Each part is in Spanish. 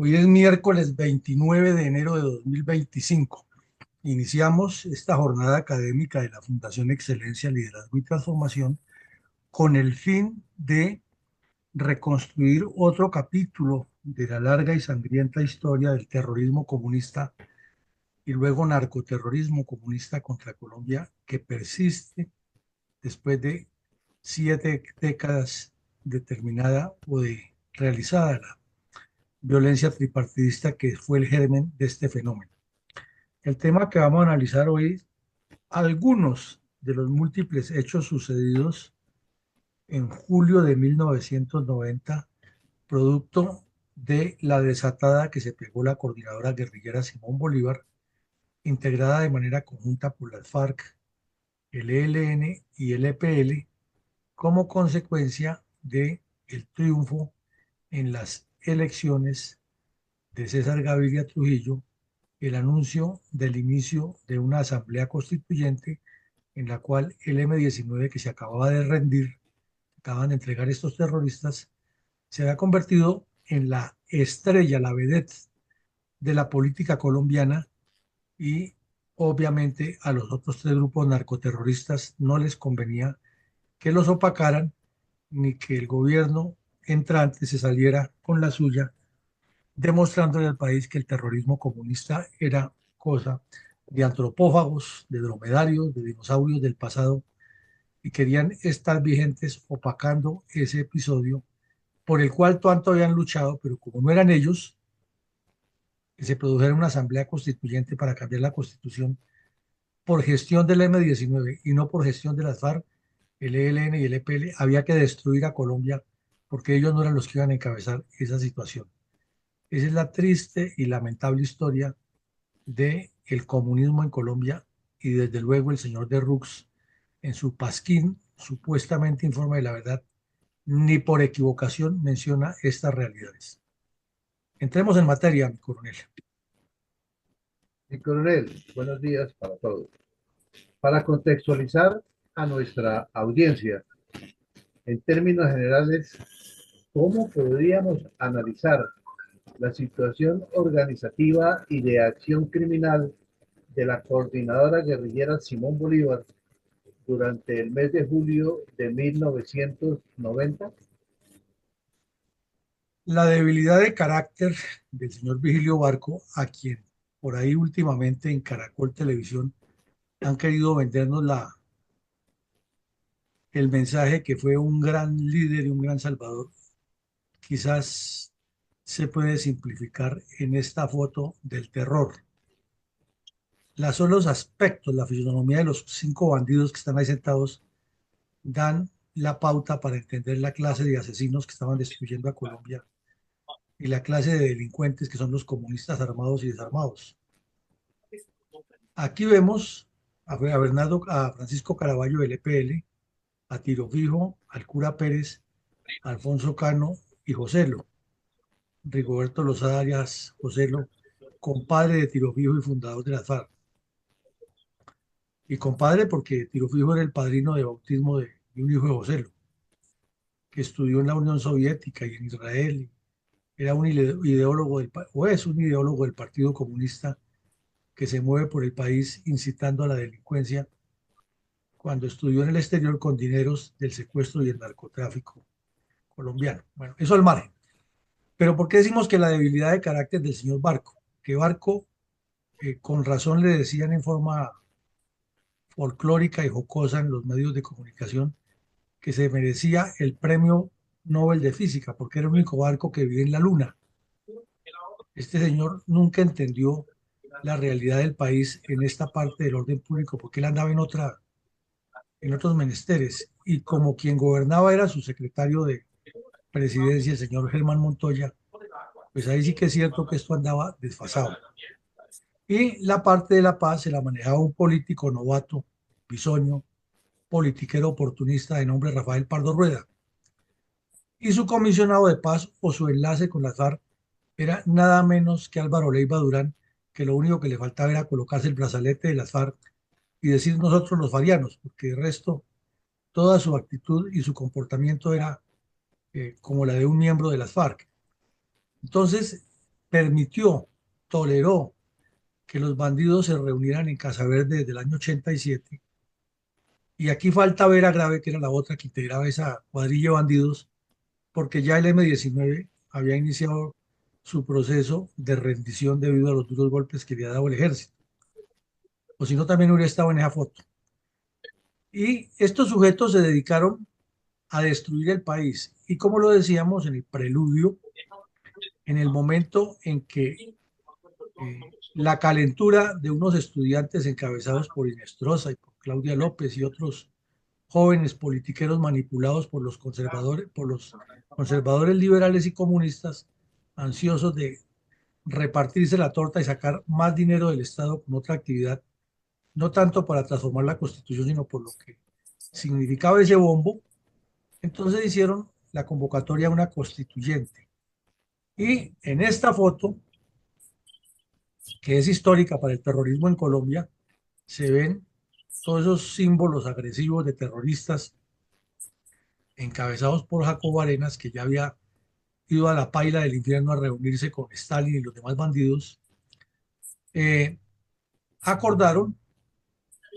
Hoy es miércoles 29 de enero de 2025. Iniciamos esta jornada académica de la Fundación Excelencia, Liderazgo y Transformación con el fin de reconstruir otro capítulo de la larga y sangrienta historia del terrorismo comunista y luego narcoterrorismo comunista contra Colombia que persiste después de 7 décadas de terminada o de realizada la violencia tripartidista que fue el germen de este fenómeno. El tema que vamos a analizar hoy, algunos de los múltiples hechos sucedidos en julio de 1990, producto de la desatada que se pegó la coordinadora guerrillera Simón Bolívar, integrada de manera conjunta por las FARC, el ELN y el EPL, como consecuencia de el triunfo en las elecciones de César Gaviria Trujillo, el anuncio del inicio de una asamblea constituyente en la cual el M-19 que se acababa de rendir, acaban de entregar estos terroristas, se había convertido en la estrella, la vedette de la política colombiana y obviamente a los otros tres grupos narcoterroristas no les convenía que los opacaran ni que el gobierno entrante se saliera con la suya demostrándole al país que el terrorismo comunista era cosa de antropófagos, de dromedarios, de dinosaurios del pasado, y querían estar vigentes opacando ese episodio por el cual tanto habían luchado, pero como no eran ellos, que se produjera una asamblea constituyente para cambiar la constitución por gestión del M-19 y no por gestión de las FARC, el ELN y el EPL, había que destruir a Colombia porque ellos no eran los que iban a encabezar esa situación. Esa es la triste y lamentable historia de el comunismo en Colombia y desde luego el señor de Rux en su pasquín supuestamente informa de la verdad, ni por equivocación menciona estas realidades. Entremos en materia, mi coronel. Mi coronel, buenos días para todos. Para contextualizar a nuestra audiencia, en términos generales, ¿cómo podríamos analizar la situación organizativa y de acción criminal de la coordinadora guerrillera Simón Bolívar durante el mes de julio de 1990? La debilidad de carácter del señor Vigilio Barco, a quien por ahí últimamente en Caracol Televisión han querido vendernos el mensaje que fue un gran líder y un gran salvador, quizás se puede simplificar en esta foto del terror. Las solos aspectos, la fisonomía de los 5 bandidos que están ahí sentados dan la pauta para entender la clase de asesinos que estaban destruyendo a Colombia y la clase de delincuentes que son los comunistas armados y desarmados. Aquí vemos a Bernardo, a Francisco Caraballo del EPL, a Tiro Fijo, al cura Pérez, a Alfonso Cano y Joselo. Rigoberto Lozada Arias Joselo, compadre de Tiro Fijo y fundador de las FARC. Y compadre porque Tiro Fijo era el padrino de bautismo de un hijo de Joselo, que estudió en la Unión Soviética y en Israel. Era un ideólogo o es un ideólogo del Partido Comunista que se mueve por el país incitando a la delincuencia cuando estudió en el exterior con dineros del secuestro y el narcotráfico colombiano. Bueno, eso al margen. Pero ¿por qué decimos que la debilidad de carácter del señor Barco? Que Barco, con razón le decían en forma folclórica y jocosa en los medios de comunicación que se merecía el premio Nobel de Física porque era el único barco que vivía en la Luna. Este señor nunca entendió la realidad del país en esta parte del orden público porque él andaba en otros menesteres y como quien gobernaba era su secretario de presidencia, el señor Germán Montoya, pues ahí sí que es cierto que esto andaba desfasado. Y la parte de la paz se la manejaba un político novato, bisoño, politiquero oportunista de nombre Rafael Pardo Rueda. Y su comisionado de paz o su enlace con las FARC era nada menos que Álvaro Leiva Durán, que lo único que le faltaba era colocarse el brazalete de las FARC y decir nosotros los farianos, porque el resto, toda su actitud y su comportamiento era como la de un miembro de las FARC. Entonces, permitió, toleró que los bandidos se reunieran en Casa Verde desde el año 87. Y aquí falta Vera Grave, que era la otra que integraba esa cuadrilla de bandidos, porque ya el M-19 había iniciado su proceso de rendición debido a los duros golpes que le ha dado el ejército. O si no, también hubiera estado en esa foto. Y estos sujetos se dedicaron a destruir el país. Y como lo decíamos en el preludio, en el momento en que la calentura de unos estudiantes encabezados por Inestrosa y por Claudia López y otros jóvenes politiqueros manipulados por los conservadores liberales y comunistas, ansiosos de repartirse la torta y sacar más dinero del Estado con otra actividad, no tanto para transformar la Constitución, sino por lo que significaba ese bombo. Entonces hicieron la convocatoria a una constituyente. Y en esta foto, que es histórica para el terrorismo en Colombia, se ven todos esos símbolos agresivos de terroristas encabezados por Jacobo Arenas, que ya había ido a la paila del infierno a reunirse con Stalin y los demás bandidos, eh, acordaron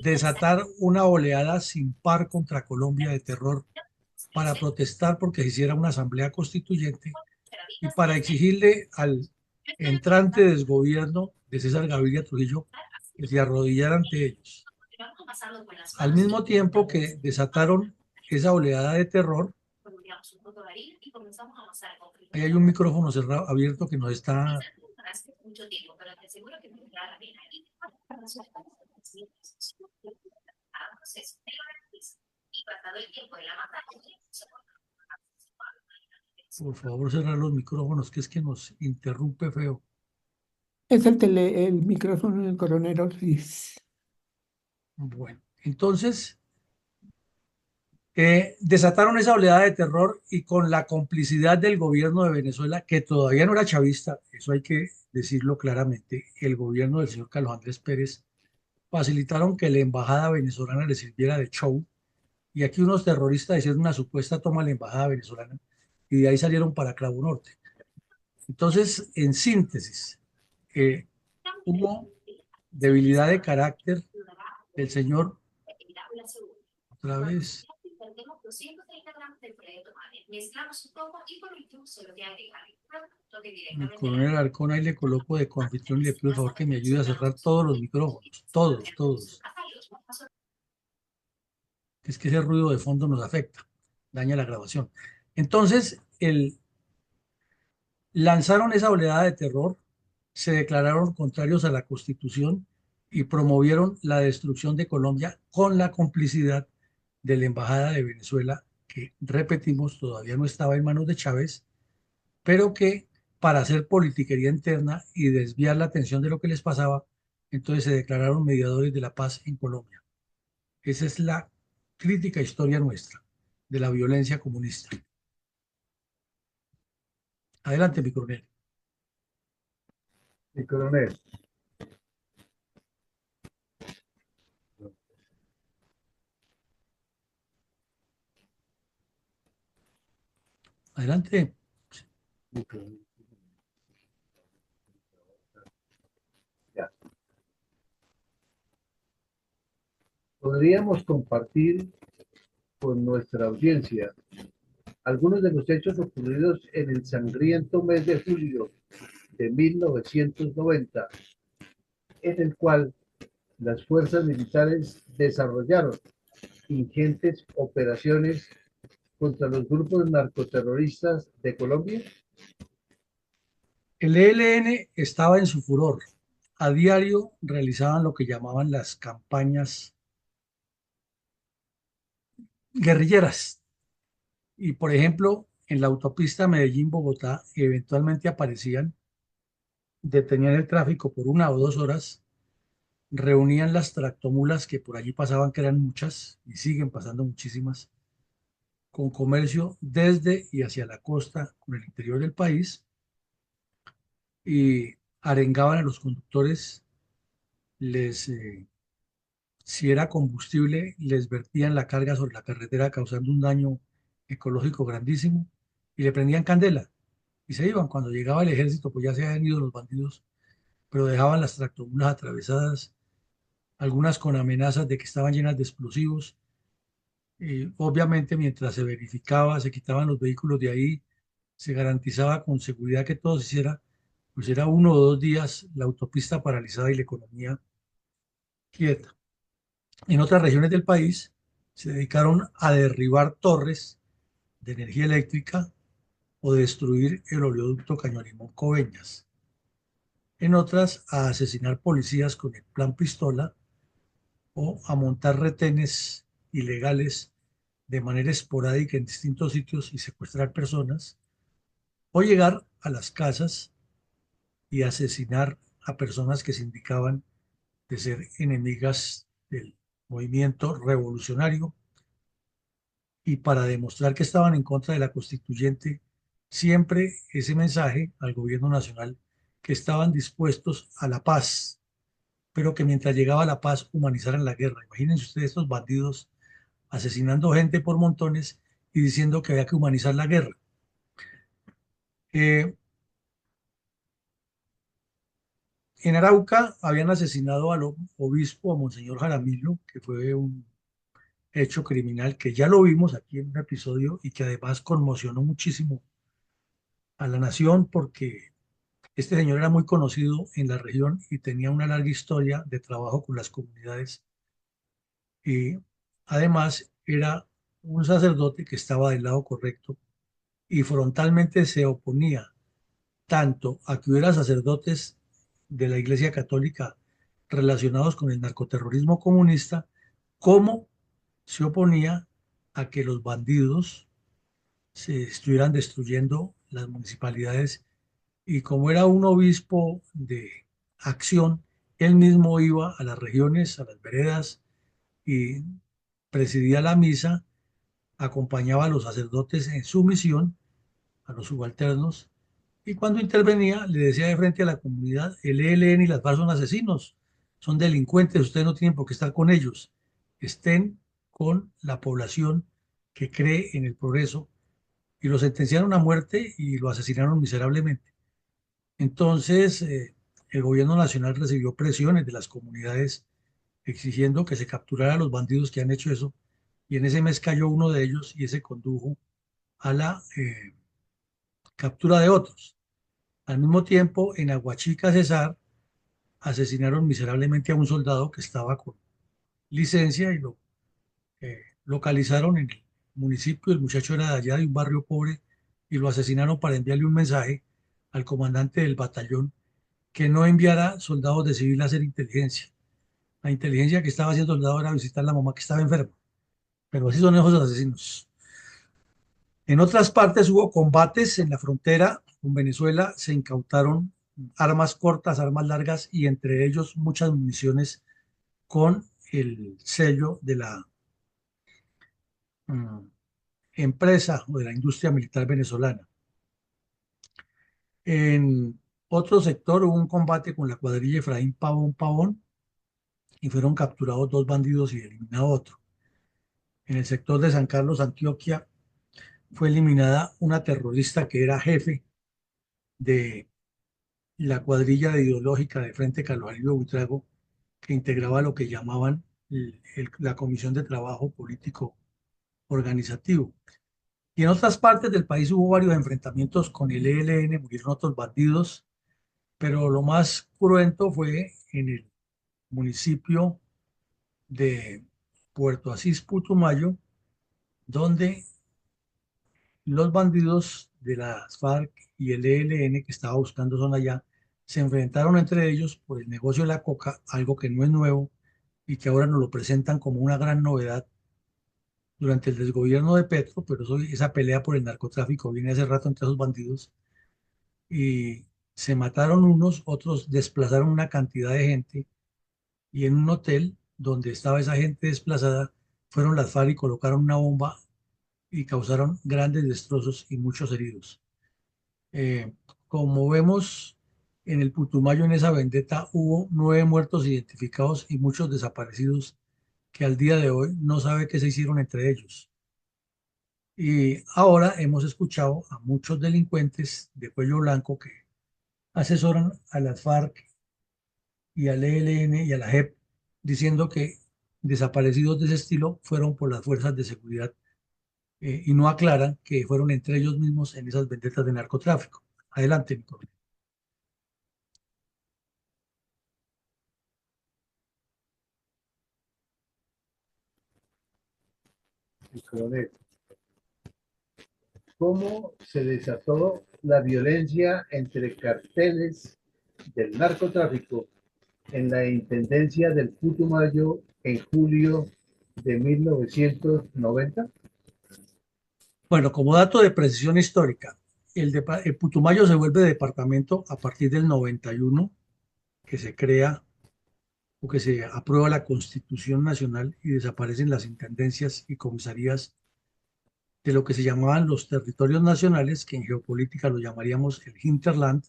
desatar una oleada sin par contra Colombia de terror para protestar porque se hiciera una asamblea constituyente y para exigirle al entrante desgobierno de César Gaviria Trujillo que se arrodillara ante ellos. Al mismo tiempo que desataron esa oleada de terror, ahí hay un micrófono cerrado, abierto que nos está... Por favor, cerrar los micrófonos, que es que nos interrumpe feo. Es el micrófono del coronel Ortiz. Bueno, entonces desataron esa oleada de terror y con la complicidad del gobierno de Venezuela, que todavía no era chavista, eso hay que decirlo claramente, el gobierno del señor Carlos Andrés Pérez, facilitaron que la embajada venezolana le sirviera de show y aquí unos terroristas hicieron una supuesta toma a la embajada venezolana y de ahí salieron para Clavo Norte. Entonces, en síntesis, hubo debilidad de carácter del señor, otra vez, el coronel Arcona, y le coloco de coanfitrión y le pido el favor que me ayude a cerrar todos los micrófonos, todos. Es que ese ruido de fondo nos afecta, daña la grabación. Entonces, lanzaron esa oleada de terror, se declararon contrarios a la Constitución y promovieron la destrucción de Colombia con la complicidad de la Embajada de Venezuela, que, repetimos, todavía no estaba en manos de Chávez, pero que para hacer politiquería interna y desviar la atención de lo que les pasaba, entonces se declararon mediadores de la paz en Colombia. Esa es la crítica historia nuestra de la violencia comunista. Adelante, mi coronel. Mi coronel, Adelante. ya. Podríamos compartir con nuestra audiencia algunos de los hechos ocurridos en el sangriento mes de julio de 1990, en el cual las fuerzas militares desarrollaron ingentes operaciones contra los grupos narcoterroristas de Colombia. El ELN estaba en su furor. A diario realizaban lo que llamaban las campañas guerrilleras. Y, por ejemplo, en la autopista Medellín-Bogotá, eventualmente aparecían, detenían el tráfico por 1 o 2 horas, reunían las tractomulas que por allí pasaban, que eran muchas, y siguen pasando muchísimas, con comercio desde y hacia la costa, con el interior del país, y arengaban a los conductores, si era combustible, les vertían la carga sobre la carretera causando un daño ecológico grandísimo y le prendían candela y se iban. Cuando llegaba el ejército, pues ya se habían ido los bandidos, pero dejaban las tractomulas atravesadas, algunas con amenazas de que estaban llenas de explosivos. Obviamente, mientras se verificaba, se quitaban los vehículos de ahí, se garantizaba con seguridad que todo se hiciera, pues era 1 o 2 días la autopista paralizada y la economía quieta. En otras regiones del país se dedicaron a derribar torres de energía eléctrica o destruir el oleoducto Caño Limón-Coveñas. En otras, a asesinar policías con el plan pistola o a montar retenes ilegales de manera esporádica en distintos sitios y secuestrar personas, o llegar a las casas y asesinar a personas que se indicaban de ser enemigas del movimiento revolucionario, y para demostrar que estaban en contra de la constituyente, siempre ese mensaje al gobierno nacional que estaban dispuestos a la paz, pero que mientras llegaba la paz humanizaran la guerra. Imagínense ustedes estos bandidos asesinando gente por montones y diciendo que había que humanizar la guerra. Eh, en Arauca habían asesinado al obispo, a Monseñor Jaramillo, que fue un hecho criminal que ya lo vimos aquí en un episodio y que además conmocionó muchísimo a la nación, porque este señor era muy conocido en la región y tenía una larga historia de trabajo con las comunidades, y además era un sacerdote que estaba del lado correcto y frontalmente se oponía tanto a que hubiera sacerdotes de la Iglesia Católica relacionados con el narcoterrorismo comunista, como se oponía a que los bandidos se estuvieran destruyendo las municipalidades. Y como era un obispo de acción, él mismo iba a las regiones, a las veredas, y presidía la misa, acompañaba a los sacerdotes en su misión, a los subalternos, y cuando intervenía le decía de frente a la comunidad: el ELN y las FARC son asesinos, son delincuentes, ustedes no tienen por qué estar con ellos, estén con la población que cree en el progreso. Y lo sentenciaron a muerte y lo asesinaron miserablemente. Entonces, el gobierno nacional recibió presiones de las comunidades exigiendo que se capturara a los bandidos que han hecho eso, y en ese mes cayó uno de ellos y ese condujo a la captura de otros. Al mismo tiempo, en Aguachica, Cesar, asesinaron miserablemente a un soldado que estaba con licencia y lo localizaron en el municipio. El muchacho era de allá, de un barrio pobre, y lo asesinaron para enviarle un mensaje al comandante del batallón que no enviara soldados de civil a hacer inteligencia. La inteligencia que estaba haciendo el soldado era visitar a la mamá que estaba enferma. Pero así son esos asesinos. En otras partes hubo combates en la frontera con Venezuela, se incautaron armas cortas, armas largas y entre ellos muchas municiones con el sello de la mm, empresa o de la industria militar venezolana. En otro sector hubo un combate con la cuadrilla Efraín Pavón Pavón y fueron capturados 2 bandidos y eliminado otro. En el sector de San Carlos, Antioquia, fue eliminada una terrorista que era jefe de la cuadrilla ideológica de Frente Carlos Alivio Buitrago, que integraba lo que llamaban la Comisión de Trabajo Político Organizativo. Y en otras partes del país hubo varios enfrentamientos con el ELN, murieron otros bandidos, pero lo más cruento fue en el municipio de Puerto Asís, Putumayo, donde los bandidos de las FARC y el ELN que estaba buscando zona allá se enfrentaron entre ellos por el negocio de la coca, algo que no es nuevo y que ahora nos lo presentan como una gran novedad durante el desgobierno de Petro, pero esa pelea por el narcotráfico viene hace rato entre esos bandidos, y se mataron unos, otros desplazaron una cantidad de gente, y en un hotel donde estaba esa gente desplazada fueron las FARC y colocaron una bomba y causaron grandes destrozos y muchos heridos. Eh, Como vemos en el Putumayo, en esa vendetta hubo 9 muertos identificados y muchos desaparecidos que al día de hoy no sabe qué se hicieron entre ellos. Y ahora hemos escuchado a muchos delincuentes de cuello blanco que asesoran a las FARC y al ELN y a la JEP diciendo que desaparecidos de ese estilo fueron por las fuerzas de seguridad, y no aclaran que fueron entre ellos mismos en esas vendetas de narcotráfico. Adelante, mi colega. El coronel, ¿cómo se desató la violencia entre carteles del narcotráfico en la intendencia del Putumayo en julio de 1990? Bueno, como dato de precisión histórica, el Putumayo se vuelve departamento a partir del 91, que se crea o que se aprueba la Constitución Nacional y desaparecen las intendencias y comisarías de lo que se llamaban los territorios nacionales, que en geopolítica lo llamaríamos el hinterland,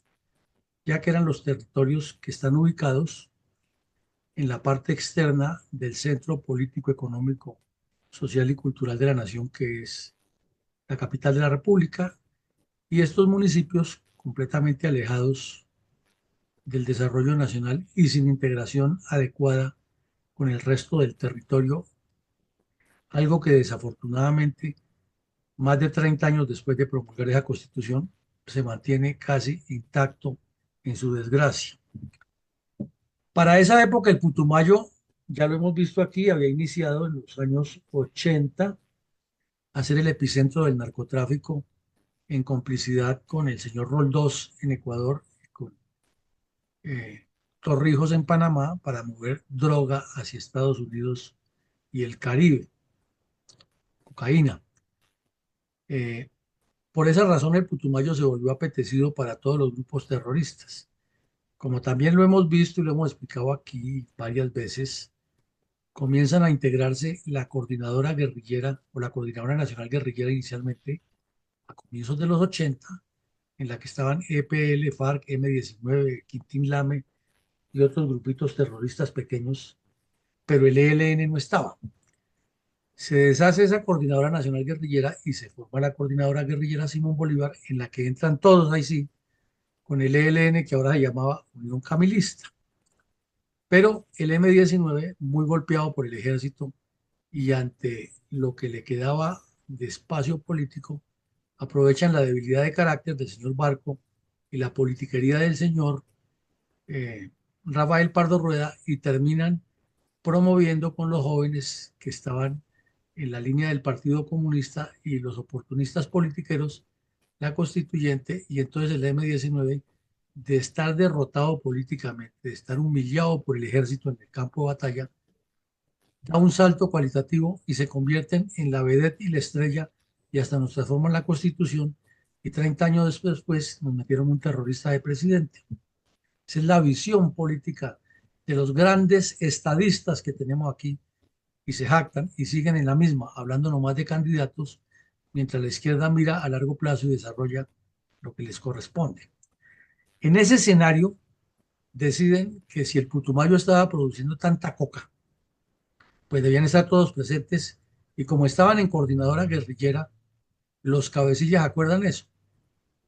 ya que eran los territorios que están ubicados en la parte externa del centro político, económico, social y cultural de la nación, que es la capital de la República, y estos municipios completamente alejados del desarrollo nacional y sin integración adecuada con el resto del territorio, algo que desafortunadamente, más de 30 años después de promulgar esa constitución, se mantiene casi intacto en su desgracia. Para esa época, el Putumayo, ya lo hemos visto aquí, había iniciado en los años 80 a ser el epicentro del narcotráfico en complicidad con el señor Roldós en Ecuador, con eh, Torrijos en Panamá, para mover droga hacia Estados Unidos y el Caribe, cocaína. Eh, por esa razón, el Putumayo se volvió apetecido para todos los grupos terroristas. Como también lo hemos visto y lo hemos explicado aquí varias veces, comienzan a integrarse la coordinadora guerrillera o la coordinadora nacional guerrillera inicialmente a comienzos de los 80, en la que estaban EPL, FARC, M-19, Quintín Lame y otros grupitos terroristas pequeños, pero el ELN no estaba. Se deshace esa coordinadora nacional guerrillera y se forma la coordinadora guerrillera Simón Bolívar, en la que entran todos ahí sí, con el ELN, que ahora se llamaba Unión Camilista. Pero el M-19, muy golpeado por el ejército y ante lo que le quedaba de espacio político, aprovechan la debilidad de carácter del señor Barco y la politiquería del señor eh, Rafael Pardo Rueda y terminan promoviendo con los jóvenes que estaban en la línea del Partido Comunista y los oportunistas politiqueros la constituyente, y entonces el M-19, de estar derrotado políticamente, de estar humillado por el ejército en el campo de batalla, da un salto cualitativo y se convierten en la vedette y la estrella, y hasta nos transforman la constitución, y 30 años después pues, nos metieron un terrorista de presidente. Esa es la visión política de los grandes estadistas que tenemos aquí, y se jactan y siguen en la misma, hablando nomás de candidatos, mientras la izquierda mira a largo plazo y desarrolla lo que les corresponde. En ese escenario, deciden que si el Putumayo estaba produciendo tanta coca, pues debían estar todos presentes, y como estaban en coordinadora guerrillera, los cabecillas acuerdan eso.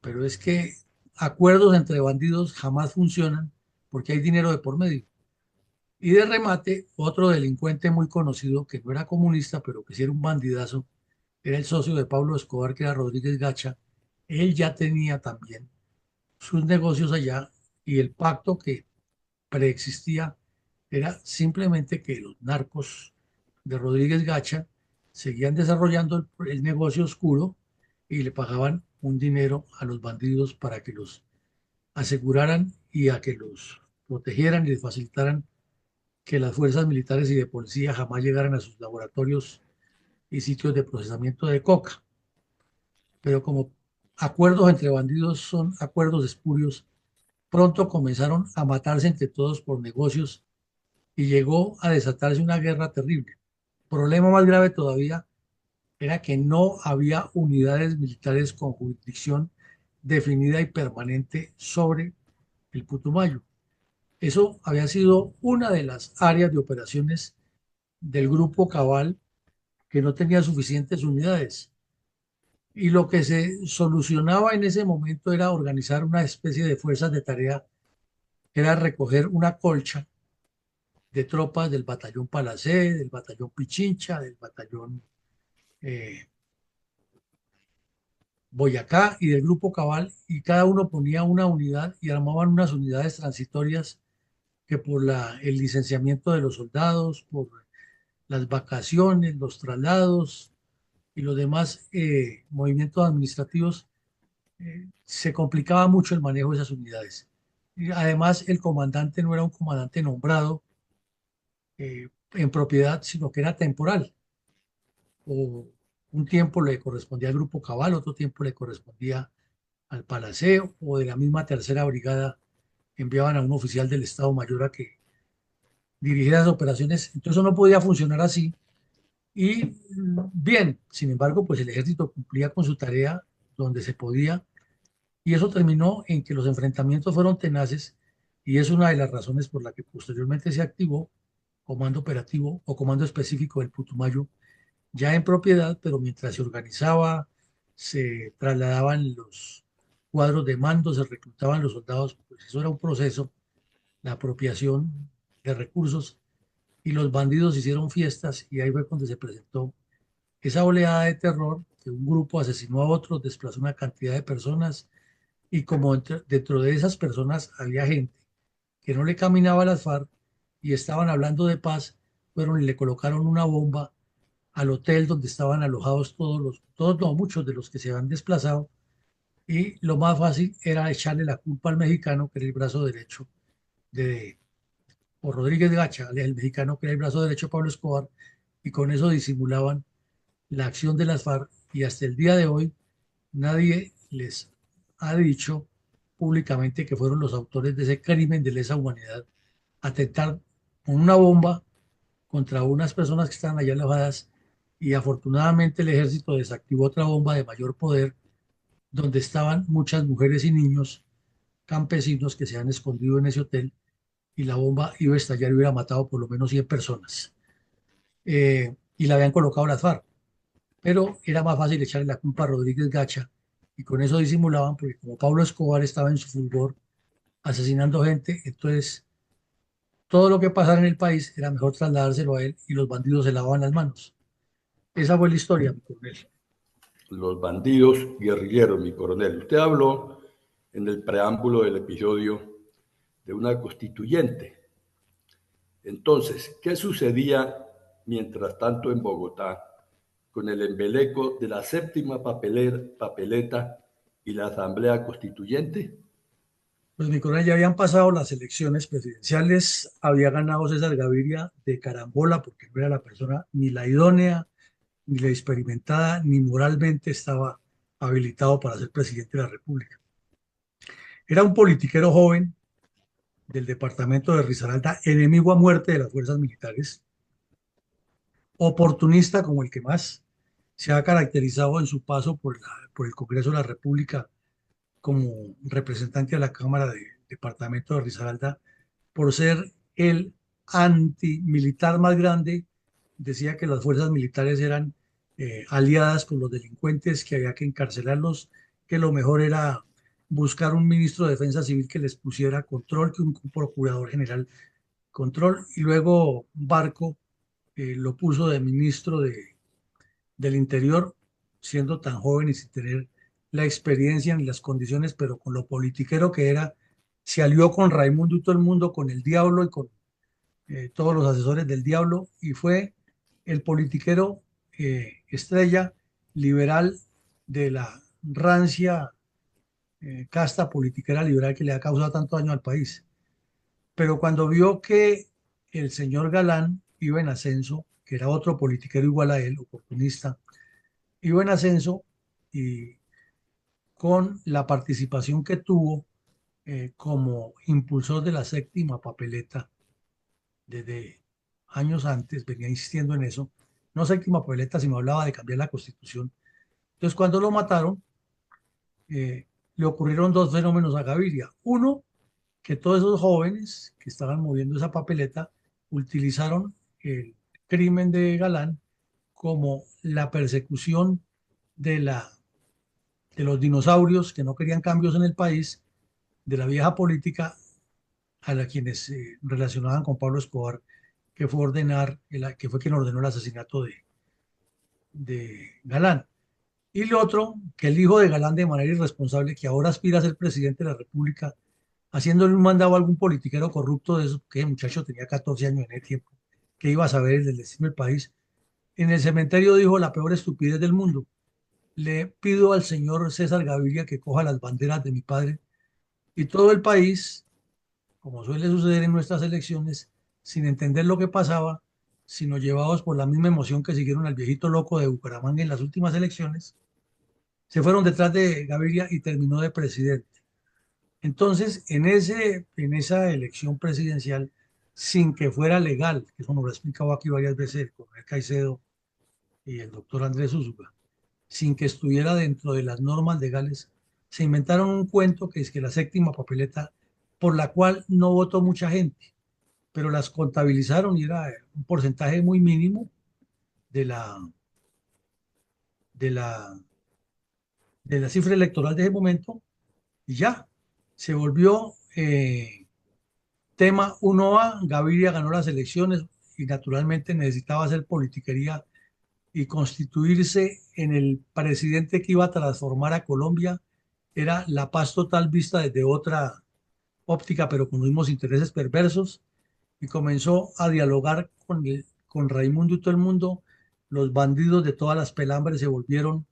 Pero es que acuerdos entre bandidos jamás funcionan porque hay dinero de por medio. Y de remate, otro delincuente muy conocido, que no era comunista, pero que sí era un bandidazo, era el socio de Pablo Escobar, que era Rodríguez Gacha. Él ya tenía también sus negocios allá, y el pacto que preexistía era simplemente que los narcos de Rodríguez Gacha seguían desarrollando el negocio oscuro y le pagaban un dinero a los bandidos para que los aseguraran y a que los protegieran y les facilitaran que las fuerzas militares y de policía jamás llegaran a sus laboratorios y sitios de procesamiento de coca. Pero como acuerdos entre bandidos son acuerdos espurios, pronto comenzaron a matarse entre todos por negocios y llegó a desatarse una guerra terrible. El problema más grave todavía era que no había unidades militares con jurisdicción definida y permanente sobre el Putumayo. Eso había sido una de las áreas de operaciones del Grupo Cabal, que no tenía suficientes unidades. Y lo que se solucionaba en ese momento era organizar una especie de fuerzas de tarea, era recoger una colcha de tropas del batallón Palacé, del batallón Pichincha, del batallón eh, Boyacá y del grupo Cabal, y cada uno ponía una unidad y armaban unas unidades transitorias que por el licenciamiento de los soldados, por las vacaciones, los traslados y los demás movimientos administrativos, se complicaba mucho el manejo de esas unidades. Y además, el comandante no era un comandante nombrado en propiedad, sino que era temporal. O un tiempo le correspondía al Grupo Cabal, otro tiempo le correspondía al Palaceo, o de la misma tercera brigada enviaban a un oficial del Estado Mayor a que dirigiera las operaciones. Entonces, eso no podía funcionar así. Y bien, sin embargo, pues el ejército cumplía con su tarea donde se podía, y eso terminó en que los enfrentamientos fueron tenaces, y es una de las razones por la que posteriormente se activó Comando Operativo o Comando Específico del Putumayo, ya en propiedad, pero mientras se organizaba, se trasladaban los cuadros de mando, se reclutaban los soldados, pues eso era un proceso, la apropiación de recursos, y los bandidos hicieron fiestas, y ahí fue cuando se presentó esa oleada de terror, que un grupo asesinó a otro, desplazó una cantidad de personas, y como dentro de esas personas había gente que no le caminaba a las FARC y estaban hablando de paz, fueron y le colocaron una bomba al hotel donde estaban alojados todos no, muchos de los que se habían desplazado, y lo más fácil era echarle la culpa al mexicano, que era el brazo derecho de, o Rodríguez Gacha, el mexicano que era el brazo derecho de Pablo Escobar, y con eso disimulaban la acción de las FARC, y hasta el día de hoy nadie les ha dicho públicamente que fueron los autores de ese crimen de lesa humanidad, atentar con una bomba contra unas personas que estaban allá alojadas, y afortunadamente el ejército desactivó otra bomba de mayor poder donde estaban muchas mujeres y niños campesinos que se han escondido en ese hotel, y la bomba iba a estallar y hubiera matado por lo menos 100 personas. Y la habían colocado las FARC, pero era más fácil echarle la culpa a Rodríguez Gacha, y con eso disimulaban, porque como Pablo Escobar estaba en su fulgor asesinando gente, entonces todo lo que pasara en el país era mejor trasladárselo a él, y los bandidos se lavaban las manos. Esa fue la historia, mi coronel. Los bandidos guerrilleros, mi coronel. Usted habló en el preámbulo del episodio de una constituyente. Entonces, ¿qué sucedía mientras tanto en Bogotá con el embeleco de la séptima papeleta y la Asamblea Constituyente? Pues mi coronel, ya habían pasado las elecciones presidenciales, había ganado César Gaviria de carambola, porque no era la persona ni la idónea, ni la experimentada, ni moralmente estaba habilitado para ser presidente de la República. Era un politiquero joven del departamento de Risaralda, enemigo a muerte de las fuerzas militares, oportunista como el que más se ha caracterizado en su paso por el Congreso de la República como representante de la Cámara de Departamento de Risaralda, por ser el antimilitar más grande. Decía que las fuerzas militares eran aliadas con los delincuentes, que había que encarcelarlos, que lo mejor era buscar un ministro de Defensa Civil que les pusiera control, que un procurador general control, y luego Barco lo puso de ministro del Interior, siendo tan joven y sin tener la experiencia ni las condiciones, pero con lo politiquero que era, se alió con Raimundo y todo el mundo, con el diablo y con todos los asesores del diablo, y fue el politiquero estrella liberal de la rancia casta politiquera liberal que le ha causado tanto daño al país. Pero cuando vio que el señor Galán iba en ascenso, que era otro politiquero igual a él, oportunista, iba en ascenso, y con la participación que tuvo como impulsor de la séptima papeleta, desde años antes venía insistiendo en eso, no séptima papeleta, sino hablaba de cambiar la constitución. Entonces, cuando lo mataron, le ocurrieron dos fenómenos a Gaviria. Uno, que todos esos jóvenes que estaban moviendo esa papeleta utilizaron el crimen de Galán como la persecución de la de los dinosaurios que no querían cambios en el país, de la vieja política, a la quienes se relacionaban con Pablo Escobar, que fue que fue quien ordenó el asesinato de Galán. Y el otro, que el hijo de Galán, de manera irresponsable, que ahora aspira a ser presidente de la República, haciéndole un mandado a algún politiquero corrupto de eso, que el muchacho tenía 14 años en ese tiempo, que iba a saber el del destino del país. En el cementerio dijo la peor estupidez del mundo: le pido al señor César Gaviria que coja las banderas de mi padre. Y todo el país, como suele suceder en nuestras elecciones, sin entender lo que pasaba, sino llevados por la misma emoción que siguieron al viejito loco de Bucaramanga en las últimas elecciones, se fueron detrás de Gaviria y terminó de presidente. Entonces, en esa elección presidencial, sin que fuera legal, que eso nos lo he explicado aquí varias veces el coronel Caicedo y el doctor Andrés Úsuga, sin que estuviera dentro de las normas legales, se inventaron un cuento que es que la séptima papeleta, por la cual no votó mucha gente, pero las contabilizaron y era un porcentaje muy mínimo de de la, de la cifra electoral de ese momento, y ya se volvió tema 1A. Gaviria ganó las elecciones y naturalmente necesitaba hacer politiquería y constituirse en el presidente que iba a transformar a Colombia. Era la paz total vista desde otra óptica, pero con los mismos intereses perversos, y comenzó a dialogar con Raimundo y todo el mundo. Los bandidos de todas las pelambres se volvieron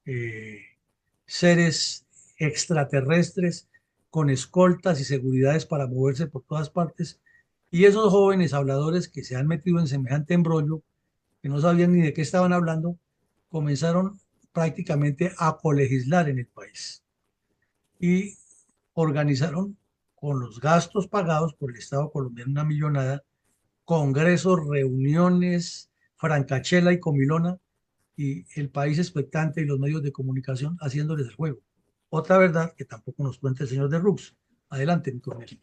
eh, seres extraterrestres con escoltas y seguridades para moverse por todas partes. Y esos jóvenes habladores que se han metido en semejante embrollo, que no sabían ni de qué estaban hablando, comenzaron prácticamente a colegislar en el país y organizaron, con los gastos pagados por el Estado colombiano, una millonada, congresos, reuniones, francachela y comilona, y el país expectante y los medios de comunicación haciéndoles el juego. Otra verdad que tampoco nos cuenta el señor de Rux. Adelante, mi coronel.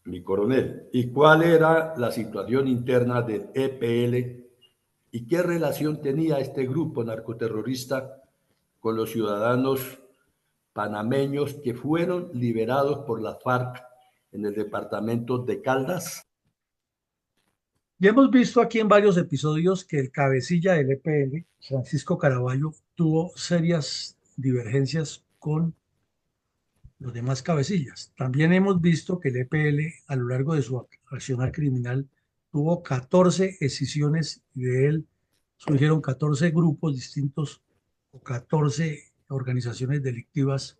Mi coronel, ¿y cuál era la situación interna del EPL y qué relación tenía este grupo narcoterrorista con los ciudadanos panameños que fueron liberados por las FARC en el departamento de Caldas? Ya hemos visto aquí en varios episodios que el cabecilla del EPL, Francisco Caraballo, tuvo serias divergencias con los demás cabecillas. También hemos visto que el EPL, a lo largo de su accionar criminal, tuvo 14 escisiones y de él surgieron 14 grupos distintos o 14 organizaciones delictivas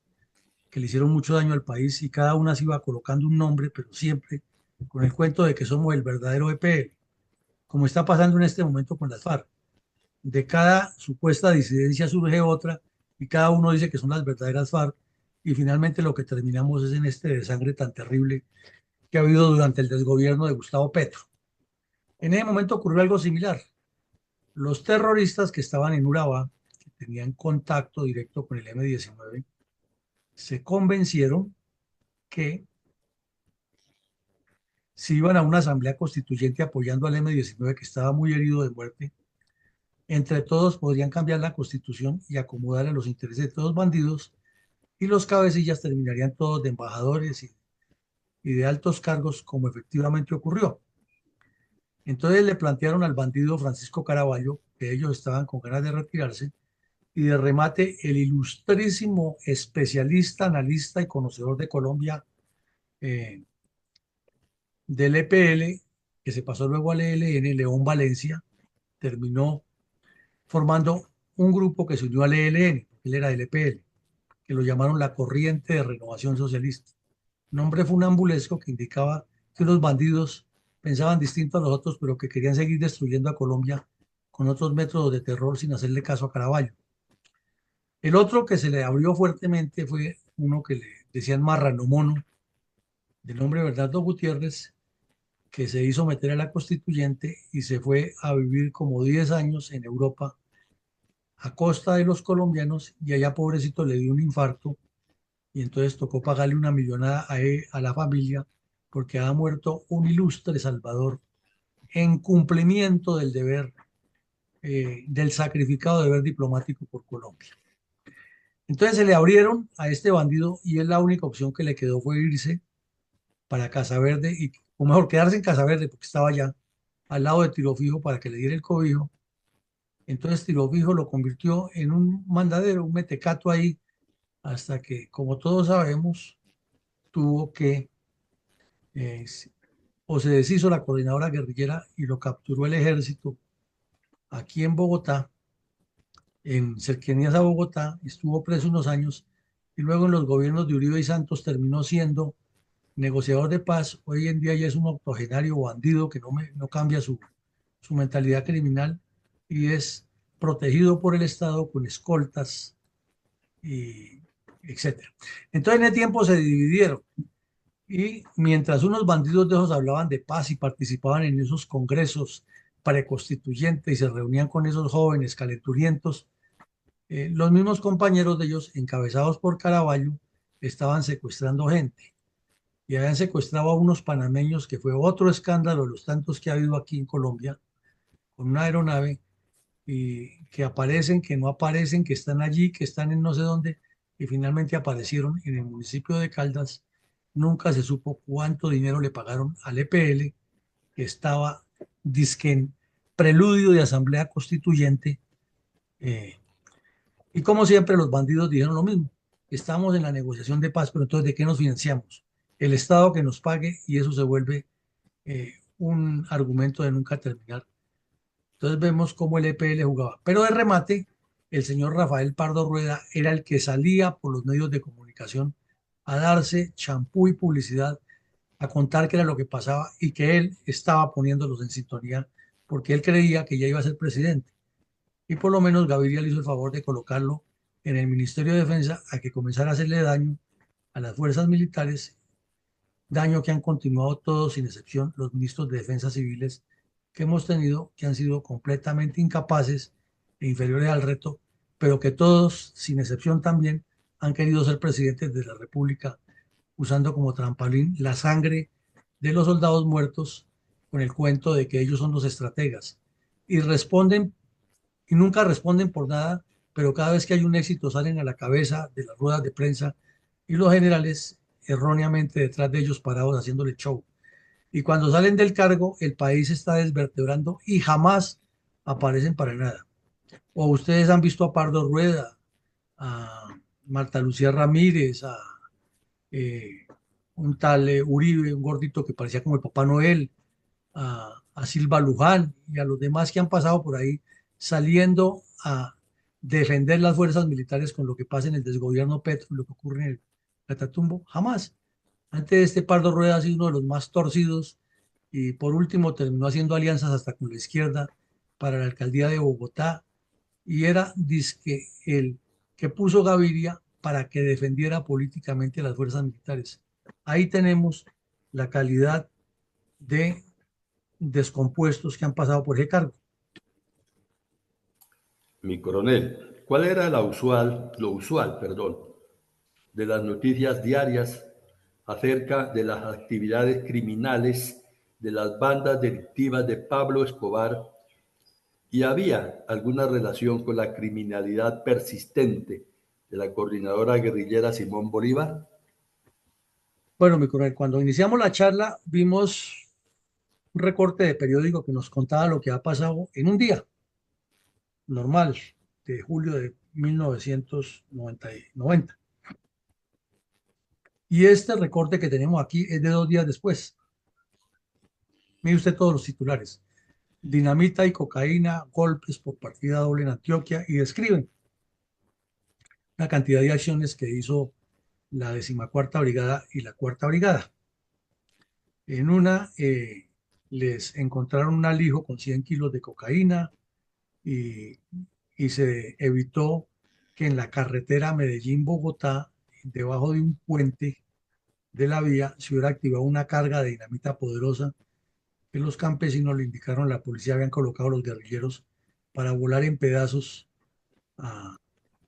que le hicieron mucho daño al país, y cada una se iba colocando un nombre, pero siempre con el cuento de que somos el verdadero EPL, como está pasando en este momento con las FARC. De cada supuesta disidencia surge otra y cada uno dice que son las verdaderas FARC, y finalmente lo que terminamos es en este desangre tan terrible que ha habido durante el desgobierno de Gustavo Petro. En ese momento ocurrió algo similar. Los terroristas que estaban en Urabá, que tenían contacto directo con el M-19, se convencieron que si iban a una asamblea constituyente apoyando al M-19, que estaba muy herido de muerte, entre todos podrían cambiar la constitución y acomodar a los intereses de todos los bandidos, y los cabecillas terminarían todos de embajadores y de altos cargos, como efectivamente ocurrió. Entonces le plantearon al bandido Francisco Caraballo que ellos estaban con ganas de retirarse, y de remate el ilustrísimo especialista, analista y conocedor de Colombia eh, del EPL, que se pasó luego al ELN, León Valencia, terminó formando un grupo que se unió al ELN, él era del EPL, que lo llamaron la Corriente de Renovación Socialista. Nombre funambulesco que indicaba que unos bandidos pensaban distinto a los otros, pero que querían seguir destruyendo a Colombia con otros métodos de terror sin hacerle caso a Caraballo. El otro que se le abrió fuertemente fue uno que le decían Marrano Mono, de nombre Bernardo Gutiérrez, que se hizo meter a la constituyente y se fue a vivir como 10 años en Europa a costa de los colombianos, y allá pobrecito le dio un infarto y entonces tocó pagarle una millonada a la familia, porque ha muerto un ilustre salvador en cumplimiento del deber, del sacrificado deber diplomático por Colombia. Entonces se le abrieron a este bandido y él la única opción que le quedó fue irse para Casa Verde, o mejor, quedarse en Casa Verde porque estaba allá al lado de Tiro Fijo para que le diera el cobijo. Entonces Tiro Fijo lo convirtió en un mandadero, un metecato ahí, hasta que, como todos sabemos, tuvo que, eh, o se deshizo la coordinadora guerrillera y lo capturó el ejército aquí en Bogotá, en cercanías a Bogotá, estuvo preso unos años y luego en los gobiernos de Uribe y Santos terminó siendo negociador de paz. Hoy en día ya es un octogenario bandido que no cambia su mentalidad criminal y es protegido por el Estado con escoltas y etcétera. Entonces en el tiempo se dividieron y mientras unos bandidos de esos hablaban de paz y participaban en esos congresos preconstituyentes y se reunían con esos jóvenes calenturientos, los mismos compañeros de ellos, encabezados por Caraballo, estaban secuestrando gente y habían secuestrado a unos panameños, que fue otro escándalo de los tantos que ha habido aquí en Colombia, con una aeronave, y que aparecen, que no aparecen, que están allí, que están en no sé dónde, y finalmente aparecieron en el municipio de Caldas. Nunca se supo cuánto dinero le pagaron al EPL, que estaba dizque en preludio de asamblea constituyente. eh, y como siempre, los bandidos dijeron lo mismo. Estamos en la negociación de paz, pero entonces, ¿de qué nos financiamos? El Estado que nos pague, y eso se vuelve un argumento de nunca terminar. Entonces vemos cómo el EPL jugaba. Pero de remate, el señor Rafael Pardo Rueda era el que salía por los medios de comunicación a darse champú y publicidad, a contar qué era lo que pasaba y que él estaba poniéndolos en sintonía porque él creía que ya iba a ser presidente. Y por lo menos Gaviria le hizo el favor de colocarlo en el Ministerio de Defensa a que comenzara a hacerle daño a las fuerzas militares, daño que han continuado todos, sin excepción, los ministros de Defensa civiles que hemos tenido, que han sido completamente incapaces e inferiores al reto, pero que todos, sin excepción también, han querido ser presidentes de la República, usando como trampolín la sangre de los soldados muertos con el cuento de que ellos son los estrategas. Y responden, y nunca responden por nada, pero cada vez que hay un éxito salen a la cabeza de las ruedas de prensa y los generales erróneamente detrás de ellos parados haciéndole show. Y cuando salen del cargo, el país se está desvertebrando y jamás aparecen para nada. O ustedes han visto a Pardo Rueda, a Marta Lucía Ramírez, a eh, un tal Uribe, un gordito que parecía como el Papá Noel, a Silva Luján y a los demás que han pasado por ahí saliendo a defender las fuerzas militares con lo que pasa en el desgobierno Petro, lo que ocurre en el Catatumbo, jamás. Antes de este Pardo Rueda ha sido uno de los más torcidos y por último terminó haciendo alianzas hasta con la izquierda para la alcaldía de Bogotá y era dizque el que puso Gaviria para que defendiera políticamente las fuerzas militares. Ahí tenemos la calidad de descompuestos que han pasado por ese cargo. Mi coronel, ¿cuál era lo usual, de las noticias diarias acerca de las actividades criminales de las bandas delictivas de Pablo Escobar y había alguna relación con la criminalidad persistente de la coordinadora guerrillera Simón Bolívar? Bueno, mi coronel, cuando iniciamos la charla vimos un recorte de periódico que nos contaba lo que ha pasado en un día normal de julio de 1990. Y este recorte que tenemos aquí es de 2 días después. Mire usted todos los titulares. Dinamita y cocaína, golpes por partida doble en Antioquia y describen una cantidad de acciones que hizo la 14ª Brigada y la 4ª Brigada. En una les encontraron un alijo con 100 kilos de cocaína y, y se evitó que en la carretera Medellín-Bogotá, debajo de un puente de la vía, se hubiera activado una carga de dinamita poderosa que los campesinos le indicaron a la policía habían colocado los guerrilleros para volar en pedazos a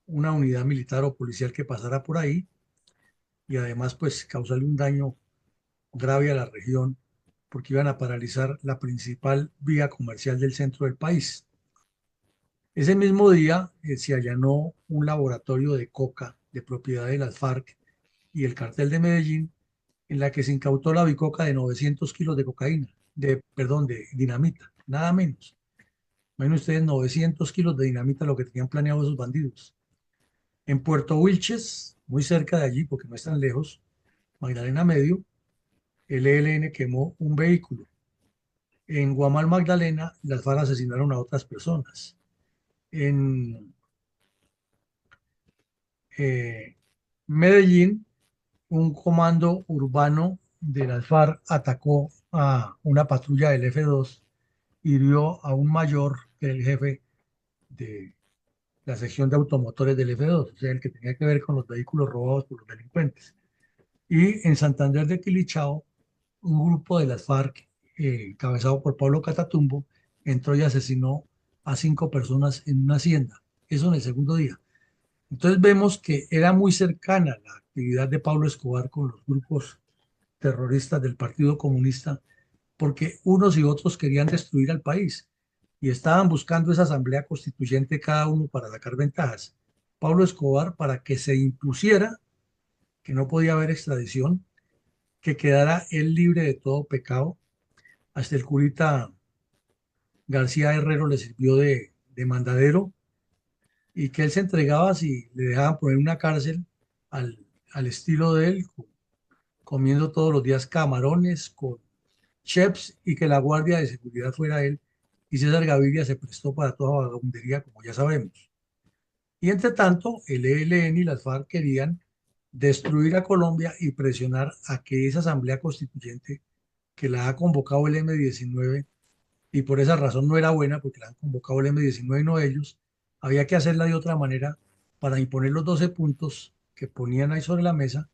una unidad militar o policial que pasara por ahí y además pues causarle un daño grave a la región porque iban a paralizar la principal vía comercial del centro del país. Ese mismo día se allanó un laboratorio de coca de propiedad de las FARC y el cartel de Medellín, en la que se incautó la bicoca de 900 kilos de cocaína, perdón, de dinamita, nada menos. Imaginen ustedes 900 kilos de dinamita lo que tenían planeado esos bandidos. En Puerto Wilches, muy cerca de allí, porque no es tan lejos, Magdalena Medio, el ELN quemó un vehículo. En Guamal, Magdalena, las FARC asesinaron a otras personas. En Medellín, un comando urbano de las FARC atacó a una patrulla del F2, hirió a un mayor que era el jefe de la sección de automotores del F2, o sea, el que tenía que ver con los vehículos robados por los delincuentes. Y en Santander de Quilichao, un grupo de las FARC, encabezado por Pablo Catatumbo, entró y asesinó a 5 personas en una hacienda. Eso en el segundo día. Entonces vemos que era muy cercana la actividad de Pablo Escobar con los grupos terroristas del Partido Comunista, porque unos y otros querían destruir al país y estaban buscando esa asamblea constituyente cada uno para sacar ventajas. Pablo Escobar para que se impusiera que no podía haber extradición, que quedara él libre de todo pecado. Hasta el curita García Herrero le sirvió de mandadero y que él se entregaba si le dejaban poner una cárcel al estilo de él, comiendo todos los días camarones con chefs y que la guardia de seguridad fuera él. Y César Gaviria se prestó para toda vagabundería, como ya sabemos. Y entre tanto, el ELN y las FARC querían destruir a Colombia y presionar a que esa asamblea constituyente que la ha convocado el M19, y por esa razón no era buena, porque la han convocado el M19 y no ellos, había que hacerla de otra manera para imponer los 12 puntos que ponían ahí sobre la mesa,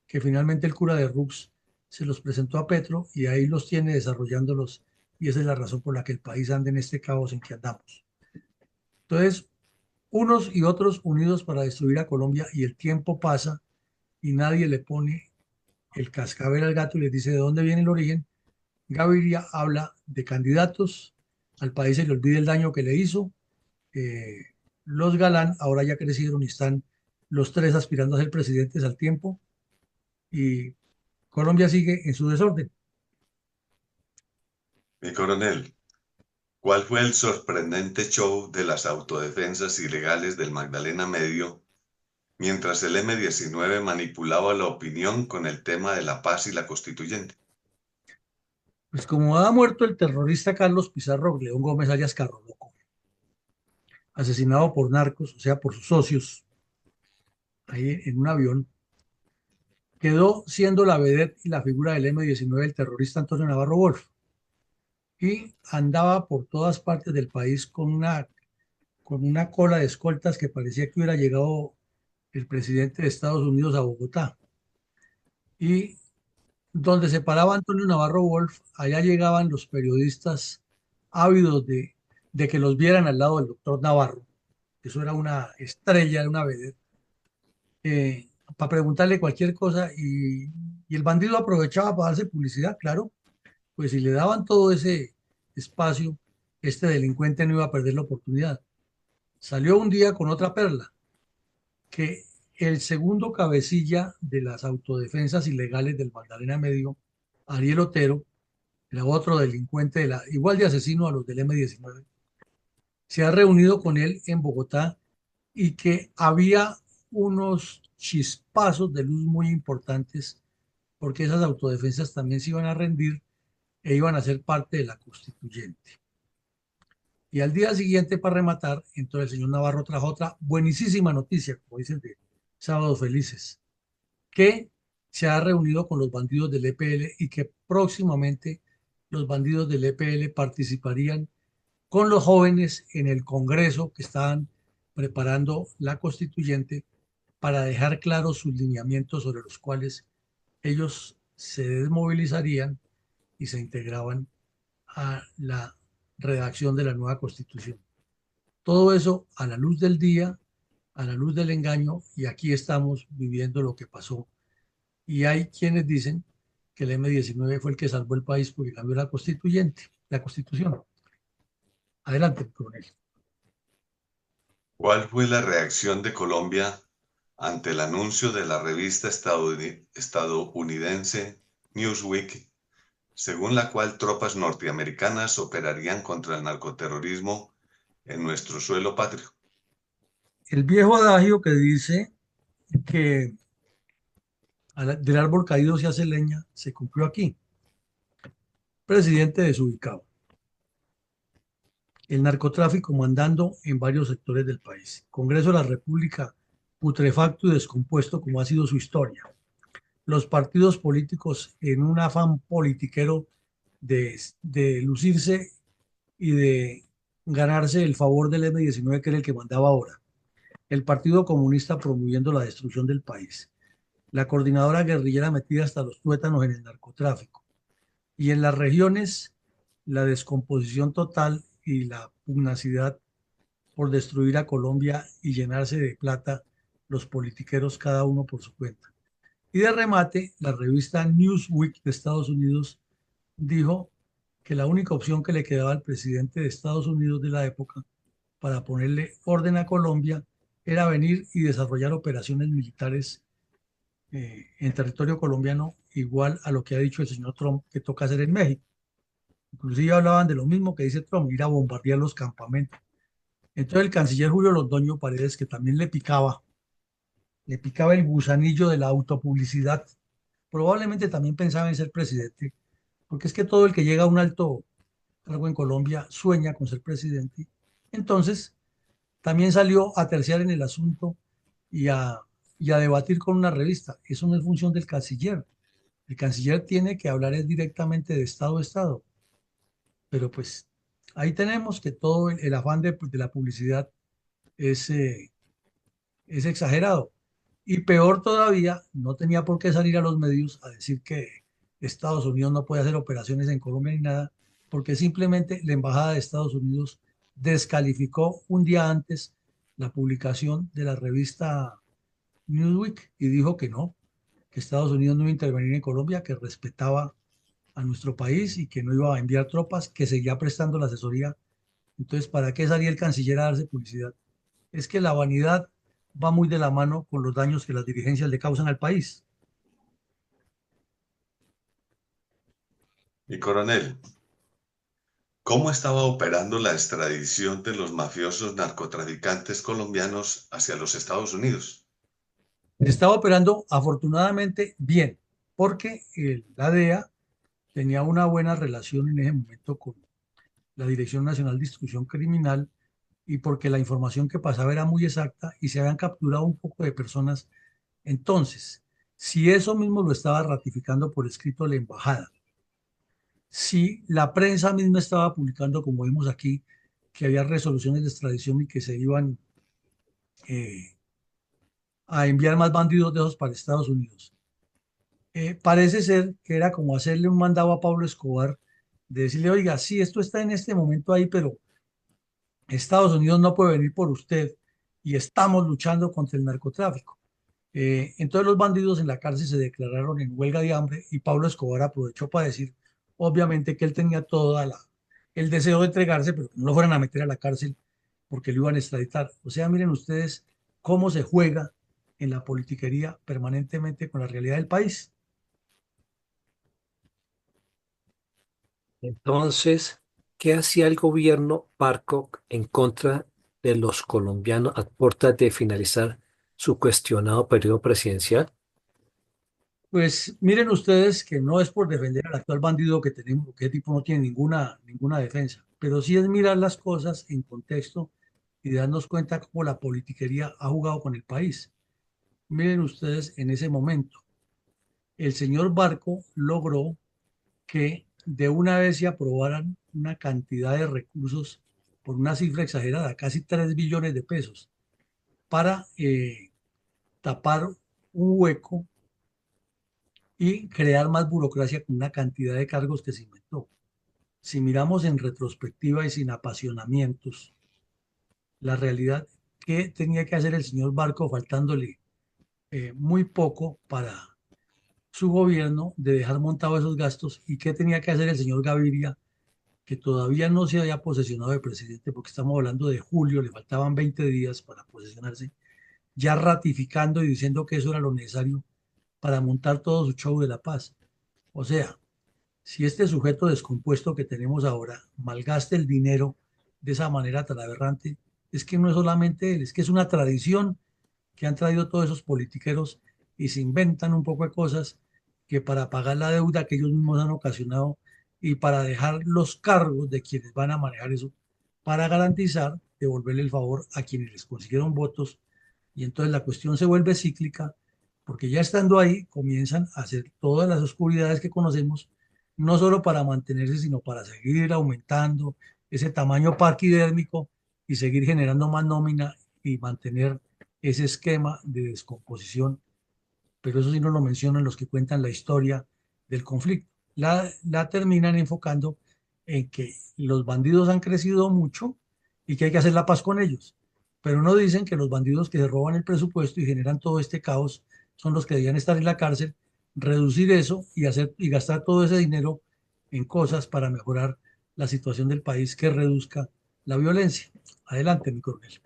que finalmente el cura de Rux se los presentó a Petro y ahí los tiene desarrollándolos, y esa es la razón por la que el país anda en este caos en que andamos. Entonces, unos y otros unidos para destruir a Colombia, y el tiempo pasa y nadie le pone el cascabel al gato y les dice de dónde viene el origen. Gaviria habla de candidatos, al país se le olvida el daño que le hizo. eh, los Galán ahora ya crecieron y están los tres aspirando a ser presidentes al tiempo y Colombia sigue en su desorden. Mi coronel, ¿cuál fue el sorprendente show de las autodefensas ilegales del Magdalena Medio mientras el M19 manipulaba la opinión con el tema de la paz y la constituyente? Pues como ha muerto el terrorista Carlos Pizarro León Gómez alias Carro Loco, asesinado por narcos, o sea, por sus socios, ahí en un avión, quedó siendo la vedette y la figura del M19 el terrorista Antonio Navarro Wolf. Y andaba por todas partes del país con una cola de escoltas que parecía que hubiera llegado el presidente de Estados Unidos a Bogotá. Y donde se paraba Antonio Navarro Wolf, allá llegaban los periodistas ávidos de que los vieran al lado del doctor Navarro. Eso era una estrella, era una vedette, para preguntarle cualquier cosa y el bandido aprovechaba para darse publicidad, claro, pues si le daban todo ese espacio, este delincuente no iba a perder la oportunidad. Salió un día con otra perla, que el segundo cabecilla de las autodefensas ilegales del Magdalena Medio, Ariel Otero, era otro delincuente igual de asesino a los del M19, se ha reunido con él en Bogotá y que había unos chispazos de luz muy importantes porque esas autodefensas también se iban a rendir e iban a ser parte de la constituyente. Y al día siguiente, para rematar, entonces el señor Navarro trajo otra buenísima noticia, como dicen de Sábados Felices, que se ha reunido con los bandidos del EPL y que próximamente los bandidos del EPL participarían con los jóvenes en el Congreso que estaban preparando la constituyente para dejar claros sus lineamientos sobre los cuales ellos se desmovilizarían y se integraban a la redacción de la nueva constitución. Todo eso a la luz del día, a la luz del engaño, y aquí estamos viviendo lo que pasó. Y hay quienes dicen que el M19 fue el que salvó el país porque cambió la constitución. Adelante, coronel. ¿Cuál fue la reacción de Colombia ante el anuncio de la revista estadounidense Newsweek, según la cual tropas norteamericanas operarían contra el narcoterrorismo en nuestro suelo patrio? El viejo adagio que dice que del árbol caído se hace leña se cumplió aquí. Presidente desubicado. El narcotráfico mandando en varios sectores del país. Congreso de la República putrefacto y descompuesto como ha sido su historia. Los partidos políticos en un afán politiquero de lucirse y de ganarse el favor del M-19, que era el que mandaba ahora. El Partido Comunista promoviendo la destrucción del país. La coordinadora guerrillera metida hasta los tuétanos en el narcotráfico. Y en las regiones, la descomposición total y la pugnacidad por destruir a Colombia y llenarse de plata los politiqueros cada uno por su cuenta. Y de remate, la revista Newsweek de Estados Unidos dijo que la única opción que le quedaba al presidente de Estados Unidos de la época para ponerle orden a Colombia era venir y desarrollar operaciones militares en territorio colombiano, igual a lo que ha dicho el señor Trump que toca hacer en México. Inclusive hablaban de lo mismo que dice Trump, ir a bombardear los campamentos. Entonces el canciller Julio Londoño Paredes, que también le picaba el gusanillo de la autopublicidad, probablemente también pensaba en ser presidente, porque es que todo el que llega a un alto cargo en Colombia sueña con ser presidente. Entonces también salió a terciar en el asunto y a debatir con una revista. Eso no es función del canciller. El canciller tiene que hablar directamente de Estado a Estado. Pero pues ahí tenemos que todo el afán de la publicidad es, es exagerado. Y peor todavía, no tenía por qué salir a los medios a decir que Estados Unidos no puede hacer operaciones en Colombia ni nada, porque simplemente la Embajada de Estados Unidos descalificó un día antes la publicación de la revista Newsweek y dijo que no, que Estados Unidos no iba a intervenir en Colombia, que respetaba a nuestro país y que no iba a enviar tropas, que seguía prestando la asesoría. Entonces, ¿para qué salía el canciller a darse publicidad? Es que la vanidad va muy de la mano con los daños que las dirigencias le causan al país. Y coronel, ¿cómo estaba operando la extradición de los mafiosos narcotraficantes colombianos hacia los Estados Unidos? Estaba operando afortunadamente bien, porque la DEA tenía una buena relación en ese momento con la Dirección Nacional de Instrucción Criminal y porque la información que pasaba era muy exacta y se habían capturado un poco de personas. Entonces, si eso mismo lo estaba ratificando por escrito la embajada, si la prensa misma estaba publicando, como vimos aquí, que había resoluciones de extradición y que se iban eh, a enviar más bandidos de esos para Estados Unidos. Parece ser que era como hacerle un mandado a Pablo Escobar de decirle, oiga, sí, esto está en este momento ahí, pero Estados Unidos no puede venir por usted y estamos luchando contra el narcotráfico. Entonces los bandidos en la cárcel se declararon en huelga de hambre y Pablo Escobar aprovechó para decir, obviamente, que él tenía el deseo de entregarse, pero que no lo fueran a meter a la cárcel porque lo iban a extraditar. O sea, miren ustedes cómo se juega en la politiquería permanentemente con la realidad del país. Entonces, ¿qué hacía el gobierno Barco en contra de los colombianos a puertas de finalizar su cuestionado periodo presidencial? Pues miren ustedes que no es por defender al actual bandido que tenemos, porque ese tipo no tiene ninguna defensa, pero sí es mirar las cosas en contexto y darnos cuenta cómo la politiquería ha jugado con el país. Miren ustedes en ese momento, el señor Barco logró que de una vez se aprobaran una cantidad de recursos por una cifra exagerada, casi 3 billones de pesos, para tapar un hueco y crear más burocracia con una cantidad de cargos que se inventó. Si miramos en retrospectiva y sin apasionamientos, la realidad, ¿qué tenía que hacer el señor Barco faltándole muy poco para su gobierno de dejar montados esos gastos? ¿Y qué tenía que hacer el señor Gaviria, que todavía no se había posesionado de presidente, porque estamos hablando de julio, le faltaban 20 días para posesionarse, ya ratificando y diciendo que eso era lo necesario para montar todo su show de la paz. O sea, si este sujeto descompuesto que tenemos ahora malgasta el dinero de esa manera tan aberrante, es que no es solamente él, es que es una tradición que han traído todos esos politiqueros y se inventan un poco de cosas que para pagar la deuda que ellos mismos han ocasionado y para dejar los cargos de quienes van a manejar eso, para garantizar devolverle el favor a quienes les consiguieron votos. Y entonces la cuestión se vuelve cíclica, porque ya estando ahí comienzan a hacer todas las oscuridades que conocemos, no solo para mantenerse, sino para seguir aumentando ese tamaño parquidérmico y seguir generando más nómina y mantener ese esquema de descomposición. Pero eso sí no lo mencionan los que cuentan la historia del conflicto. La terminan enfocando en que los bandidos han crecido mucho y que hay que hacer la paz con ellos. Pero no dicen que los bandidos que se roban el presupuesto y generan todo este caos son los que debían estar en la cárcel, reducir eso y hacer y gastar todo ese dinero en cosas para mejorar la situación del país que reduzca la violencia. Adelante, mi coronel.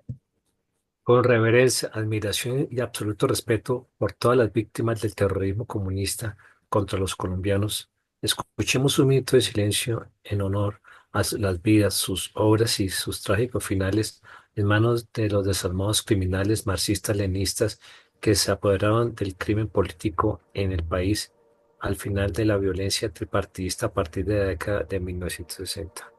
Con reverencia, admiración y absoluto respeto por todas las víctimas del terrorismo comunista contra los colombianos, escuchemos un minuto de silencio en honor a las vidas, sus obras y sus trágicos finales en manos de los desarmados criminales marxistas-leninistas que se apoderaron del crimen político en el país al final de la violencia tripartidista a partir de la década de 1960.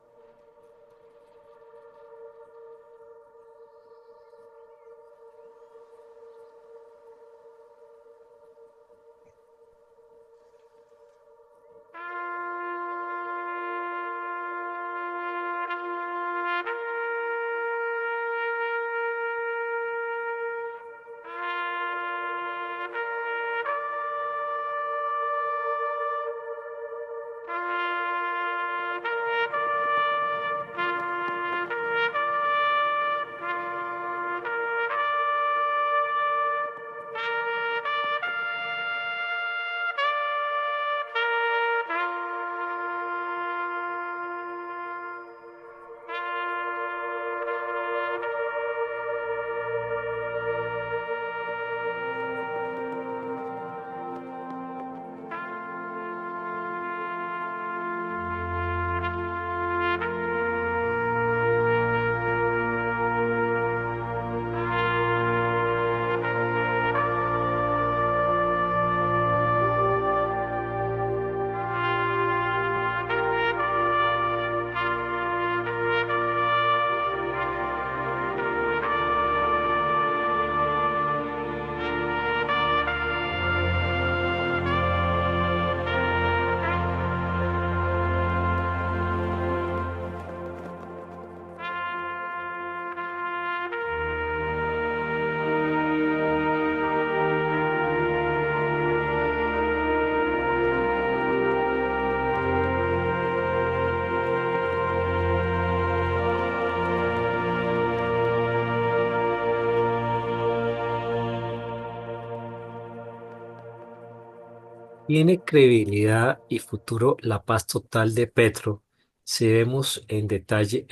¿Tiene credibilidad y futuro la paz total de Petro si vemos en detalle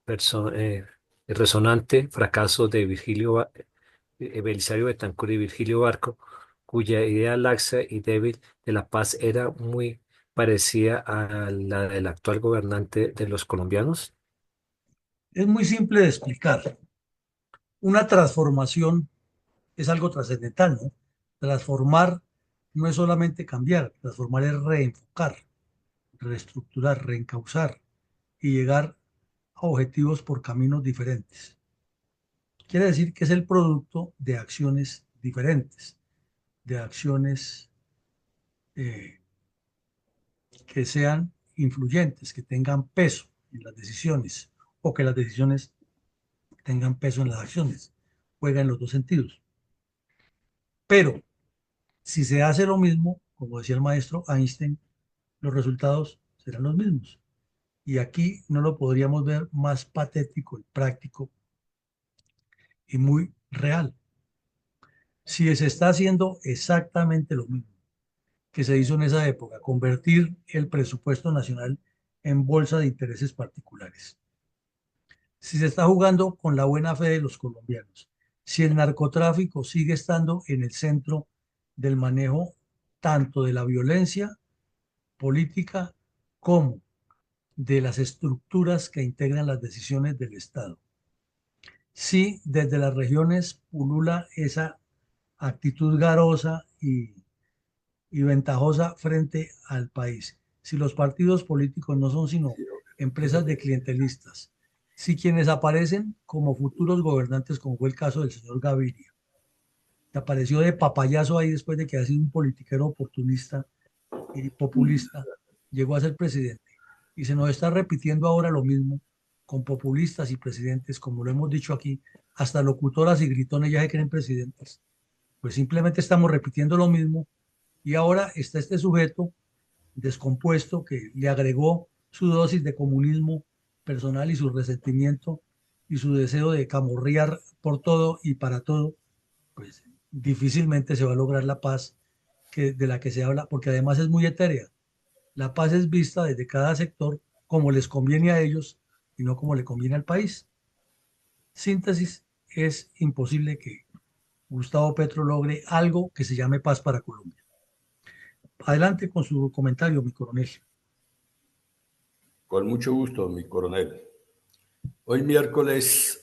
perso- eh, el resonante fracaso de Belisario Betancur y Virgilio Barco, cuya idea laxa y débil de la paz era muy parecida a la del actual gobernante de los colombianos? Es muy simple de explicar. Una transformación es algo trascendental, ¿no? Transformar no es solamente cambiar, transformar es reenfocar, reestructurar, reencauzar y llegar a objetivos por caminos diferentes. Quiere decir que es el producto de acciones diferentes, de acciones eh, que sean influyentes, que tengan peso en las decisiones o que las decisiones tengan peso en las acciones. Juega en los dos sentidos. Pero si se hace lo mismo, como decía el maestro Einstein, los resultados serán los mismos. Y aquí no lo podríamos ver más patético y práctico y muy real. Si se está haciendo exactamente lo mismo que se hizo en esa época, convertir el presupuesto nacional en bolsa de intereses particulares. Si se está jugando con la buena fe de los colombianos, si el narcotráfico sigue estando en el centro del manejo tanto de la violencia política como de las estructuras que integran las decisiones del Estado. Si desde las regiones pulula esa actitud garosa y ventajosa frente al país, si los partidos políticos no son sino empresas de clientelistas, si quienes aparecen como futuros gobernantes, como fue el caso del señor Gaviria, que apareció de papayazo ahí después de que ha sido un politiquero oportunista y populista, llegó a ser presidente. Y se nos está repitiendo ahora lo mismo con populistas y presidentes, como lo hemos dicho aquí, hasta locutoras y gritones ya se creen presidentes. Pues simplemente estamos repitiendo lo mismo y ahora está este sujeto descompuesto que le agregó su dosis de comunismo personal y su resentimiento y su deseo de camorrear por todo y para todo, pues difícilmente se va a lograr la paz de la que se habla, porque además es muy etérea. La paz es vista desde cada sector como les conviene a ellos y no como le conviene al país. Síntesis, es imposible que Gustavo Petro logre algo que se llame paz para Colombia. Adelante con su comentario, mi coronel. Con mucho gusto, mi coronel. Hoy miércoles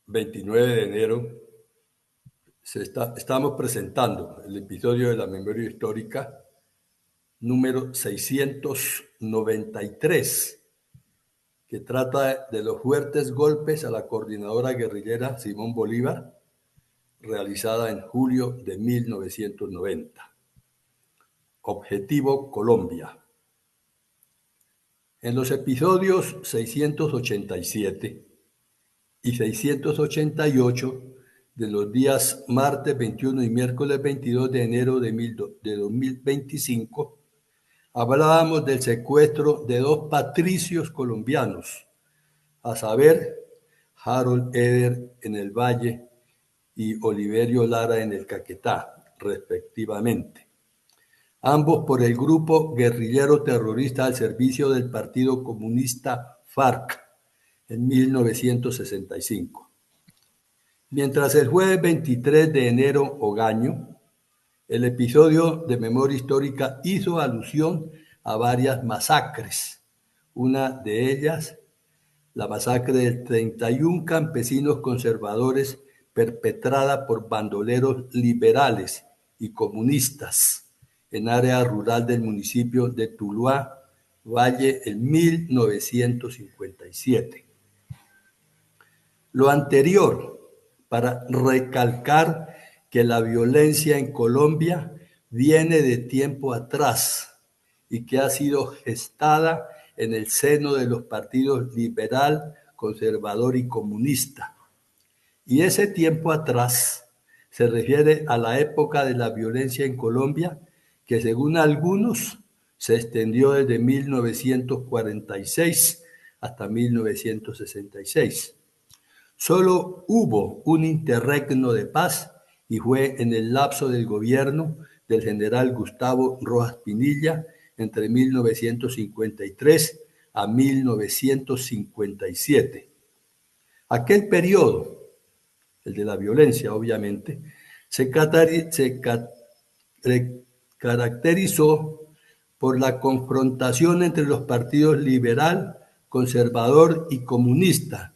29 de enero estamos presentando el episodio de la memoria histórica número 693, que trata de los fuertes golpes a la coordinadora guerrillera Simón Bolívar, realizada en julio de 1990. Objetivo Colombia. En los episodios 687 y 688 de los días martes 21 y miércoles 22 de enero de 2025, hablábamos del secuestro de dos patricios colombianos, a saber, Harold Eder en el Valle y Oliverio Lara en el Caquetá, respectivamente. Ambos por el grupo guerrillero terrorista al servicio del Partido Comunista FARC en 1965. Mientras el jueves 23 de enero Ogaño, el episodio de memoria histórica hizo alusión a varias masacres. Una de ellas, la masacre de 31 campesinos conservadores perpetrada por bandoleros liberales y comunistas en área rural del municipio de Tuluá, Valle, en 1957. Lo anterior, para recalcar que la violencia en Colombia viene de tiempo atrás y que ha sido gestada en el seno de los partidos liberal, conservador y comunista. Y ese tiempo atrás se refiere a la época de la violencia en Colombia, que según algunos se extendió desde 1946 hasta 1966. Solo hubo un interregno de paz y fue en el lapso del gobierno del general Gustavo Rojas Pinilla entre 1953 a 1957. Aquel periodo, el de la violencia obviamente, se caracterizó por la confrontación entre los partidos liberal, conservador y comunista,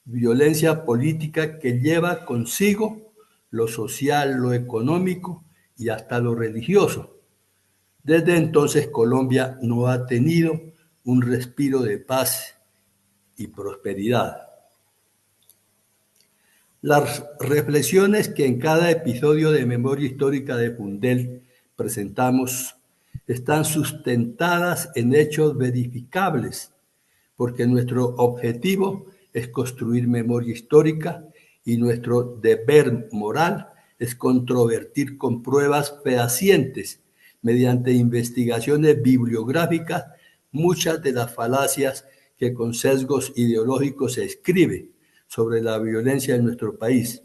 violencia política que lleva consigo lo social, lo económico y hasta lo religioso. Desde entonces Colombia no ha tenido un respiro de paz y prosperidad. Las reflexiones que en cada episodio de Memoria Histórica de Fundel presentamos están sustentadas en hechos verificables, porque nuestro objetivo es construir memoria histórica y nuestro deber moral es controvertir con pruebas fehacientes, mediante investigaciones bibliográficas, muchas de las falacias que con sesgos ideológicos se escribe sobre la violencia en nuestro país.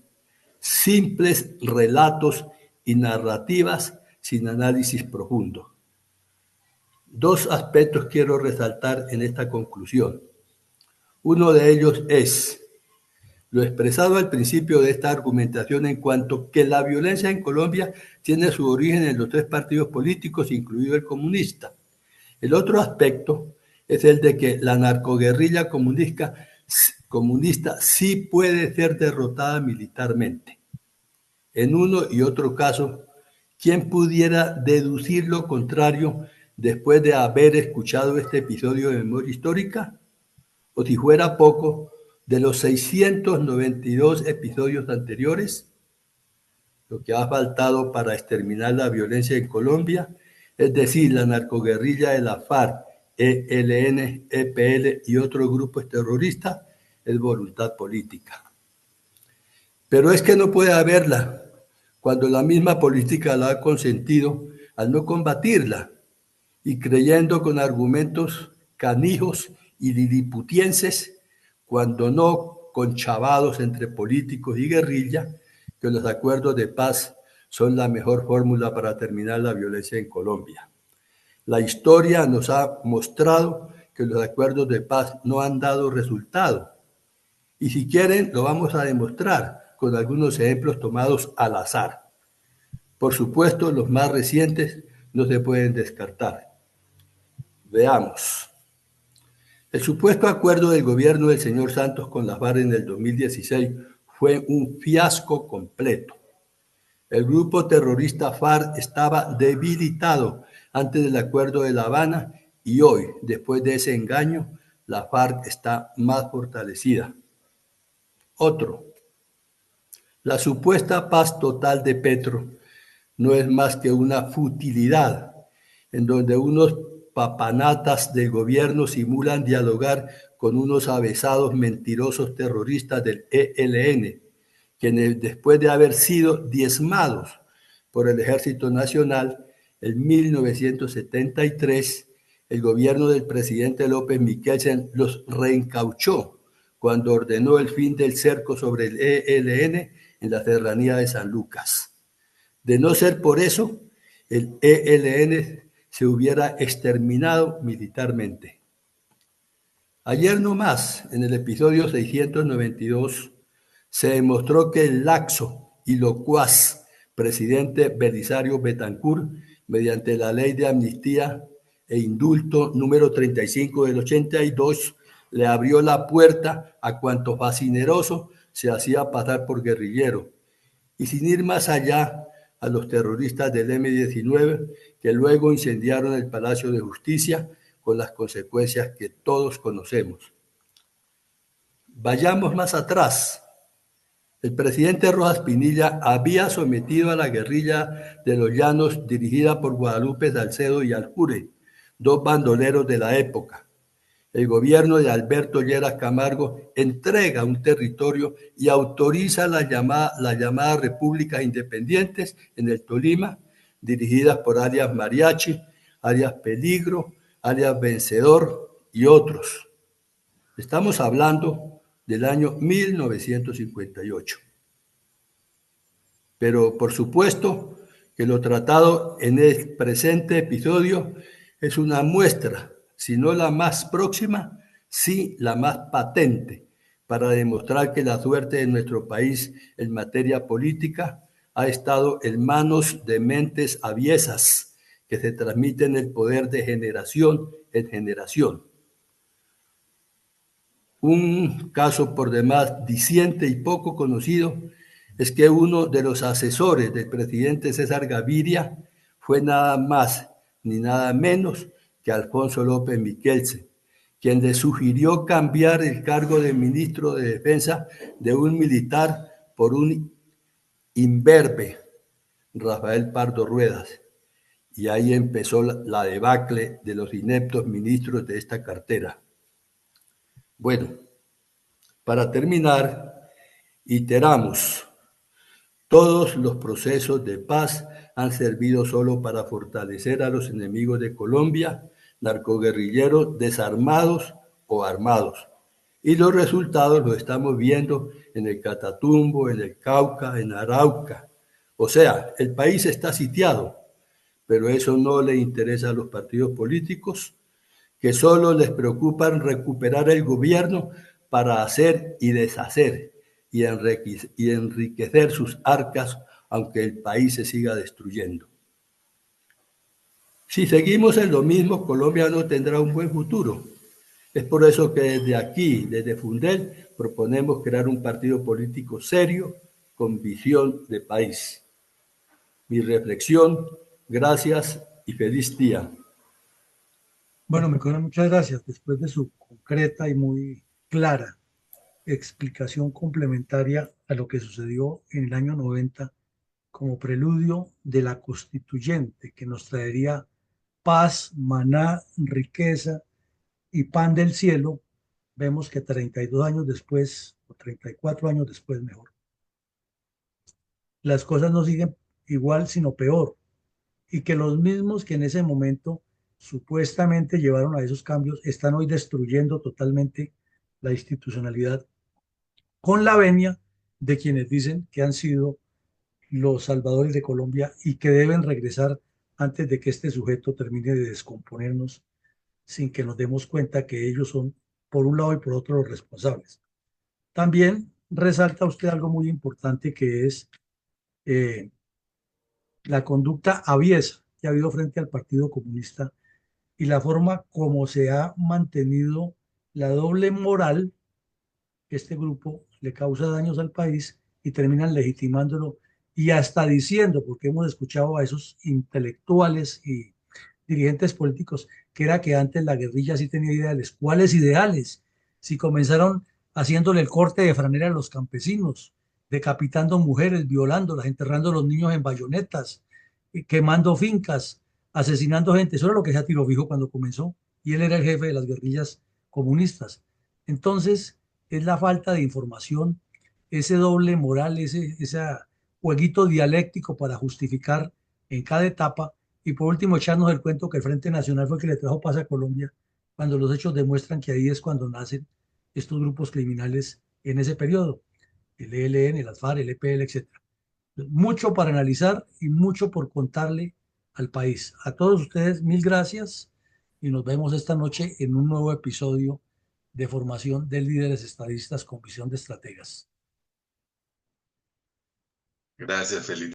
Simples relatos y narrativas sin análisis profundo. Dos aspectos quiero resaltar en esta conclusión. Uno de ellos es lo expresado al principio de esta argumentación en cuanto que la violencia en Colombia tiene su origen en los tres partidos políticos, incluido el comunista. El otro aspecto es el de que la narcoguerrilla comunista sí puede ser derrotada militarmente. En uno y otro caso, ¿quién pudiera deducir lo contrario después de haber escuchado este episodio de memoria histórica? O si fuera poco, de los 692 episodios anteriores, lo que ha faltado para exterminar la violencia en Colombia, es decir, la narcoguerrilla de la FARC, ELN, EPL y otros grupos terroristas, es voluntad política. Pero es que no puede haberla cuando la misma política la ha consentido al no combatirla y creyendo con argumentos canijos y liliputienses, cuando no conchavados entre políticos y guerrilla, que los acuerdos de paz son la mejor fórmula para terminar la violencia en Colombia. La historia nos ha mostrado que los acuerdos de paz no han dado resultado. Y si quieren, lo vamos a demostrar con algunos ejemplos tomados al azar. Por supuesto, los más recientes no se pueden descartar. Veamos. El supuesto acuerdo del gobierno del señor Santos con la FARC en el 2016 fue un fiasco completo. El grupo terrorista FARC estaba debilitado antes del acuerdo de La Habana y hoy, después de ese engaño, la FARC está más fortalecida. Otro. La supuesta paz total de Petro no es más que una futilidad en donde unos papanatas del gobierno simulan dialogar con unos avesados mentirosos terroristas del ELN, quienes después de haber sido diezmados por el Ejército Nacional en 1973, el gobierno del presidente López Michelsen los reencauchó cuando ordenó el fin del cerco sobre el ELN en la serranía de San Lucas. De no ser por eso, el ELN se hubiera exterminado militarmente. Ayer nomás, en el episodio 692, se demostró que el laxo y locuaz presidente Belisario Betancur, mediante la ley de amnistía e indulto número 35 del 82, le abrió la puerta a cuanto fascineroso se hacía pasar por guerrillero, y sin ir más allá, a los terroristas del M-19 que luego incendiaron el Palacio de Justicia con las consecuencias que todos conocemos. Vayamos más atrás. El presidente Rojas Pinilla había sometido a la guerrilla de los Llanos dirigida por Guadalupe Salcedo y Aljure, dos bandoleros de la época. El gobierno de Alberto Lleras Camargo entrega un territorio y autoriza las llamadas repúblicas independientes en el Tolima, dirigidas por alias Mariachi, alias Peligro, alias Vencedor y otros. Estamos hablando del año 1958. Pero por supuesto que lo tratado en el presente episodio es una muestra, si no la más próxima, sí la más patente, para demostrar que la suerte de nuestro país en materia política ha estado en manos de mentes aviesas que se transmiten el poder de generación en generación. Un caso por demás diciente y poco conocido es que uno de los asesores del presidente César Gaviria fue nada más ni nada menos que Alfonso López Michelsen, quien le sugirió cambiar el cargo de ministro de Defensa de un militar por un imberbe, Rafael Pardo Ruedas. Y ahí empezó la debacle de los ineptos ministros de esta cartera. Bueno, para terminar, iteramos. Todos los procesos de paz han servido solo para fortalecer a los enemigos de Colombia, narcoguerrilleros desarmados o armados. Y los resultados los estamos viendo en el Catatumbo, en el Cauca, en Arauca. O sea, el país está sitiado, pero eso no le interesa a los partidos políticos, que solo les preocupa recuperar el gobierno para hacer y deshacer y enriquecer sus arcas, aunque el país se siga destruyendo. Si seguimos en lo mismo, Colombia no tendrá un buen futuro. Es por eso que desde aquí, desde Fundel, proponemos crear un partido político serio con visión de país. Mi reflexión, gracias y feliz día. Bueno, mi coronel, muchas gracias. Después de su concreta y muy clara explicación complementaria a lo que sucedió en el año 90 como preludio de la constituyente que nos traería paz, maná, riqueza y pan del cielo, vemos que 32 años después, o 34 años después mejor, las cosas no siguen igual, sino peor, y que los mismos que en ese momento supuestamente llevaron a esos cambios están hoy destruyendo totalmente la institucionalidad con la venia de quienes dicen que han sido los salvadores de Colombia y que deben regresar antes de que este sujeto termine de descomponernos sin que nos demos cuenta que ellos son, por un lado y por otro, los responsables. También resalta usted algo muy importante que es eh, la conducta aviesa que ha habido frente al Partido Comunista y la forma como se ha mantenido la doble moral que este grupo le causa daños al país y terminan legitimándolo y hasta diciendo, porque hemos escuchado a esos intelectuales y dirigentes políticos, que era que antes la guerrilla sí tenía ideales. ¿Cuáles ideales? Si comenzaron haciéndole el corte de franela a los campesinos, decapitando mujeres, violándolas, enterrando a los niños en bayonetas, quemando fincas, asesinando gente. Eso era lo que hacía Tiro Fijo cuando comenzó, y él era el jefe de las guerrillas comunistas. Entonces, es la falta de información, ese doble moral, ese jueguito dialéctico para justificar en cada etapa. Y por último, echarnos el cuento que el Frente Nacional fue el que le trajo paz a Colombia, cuando los hechos demuestran que ahí es cuando nacen estos grupos criminales en ese periodo, el ELN, el ASFAR, el EPL, etcétera. Mucho para analizar y mucho por contarle al país. A todos ustedes, mil gracias y nos vemos esta noche en un nuevo episodio de formación de líderes estadistas con visión de estrategas. Gracias, Felipe.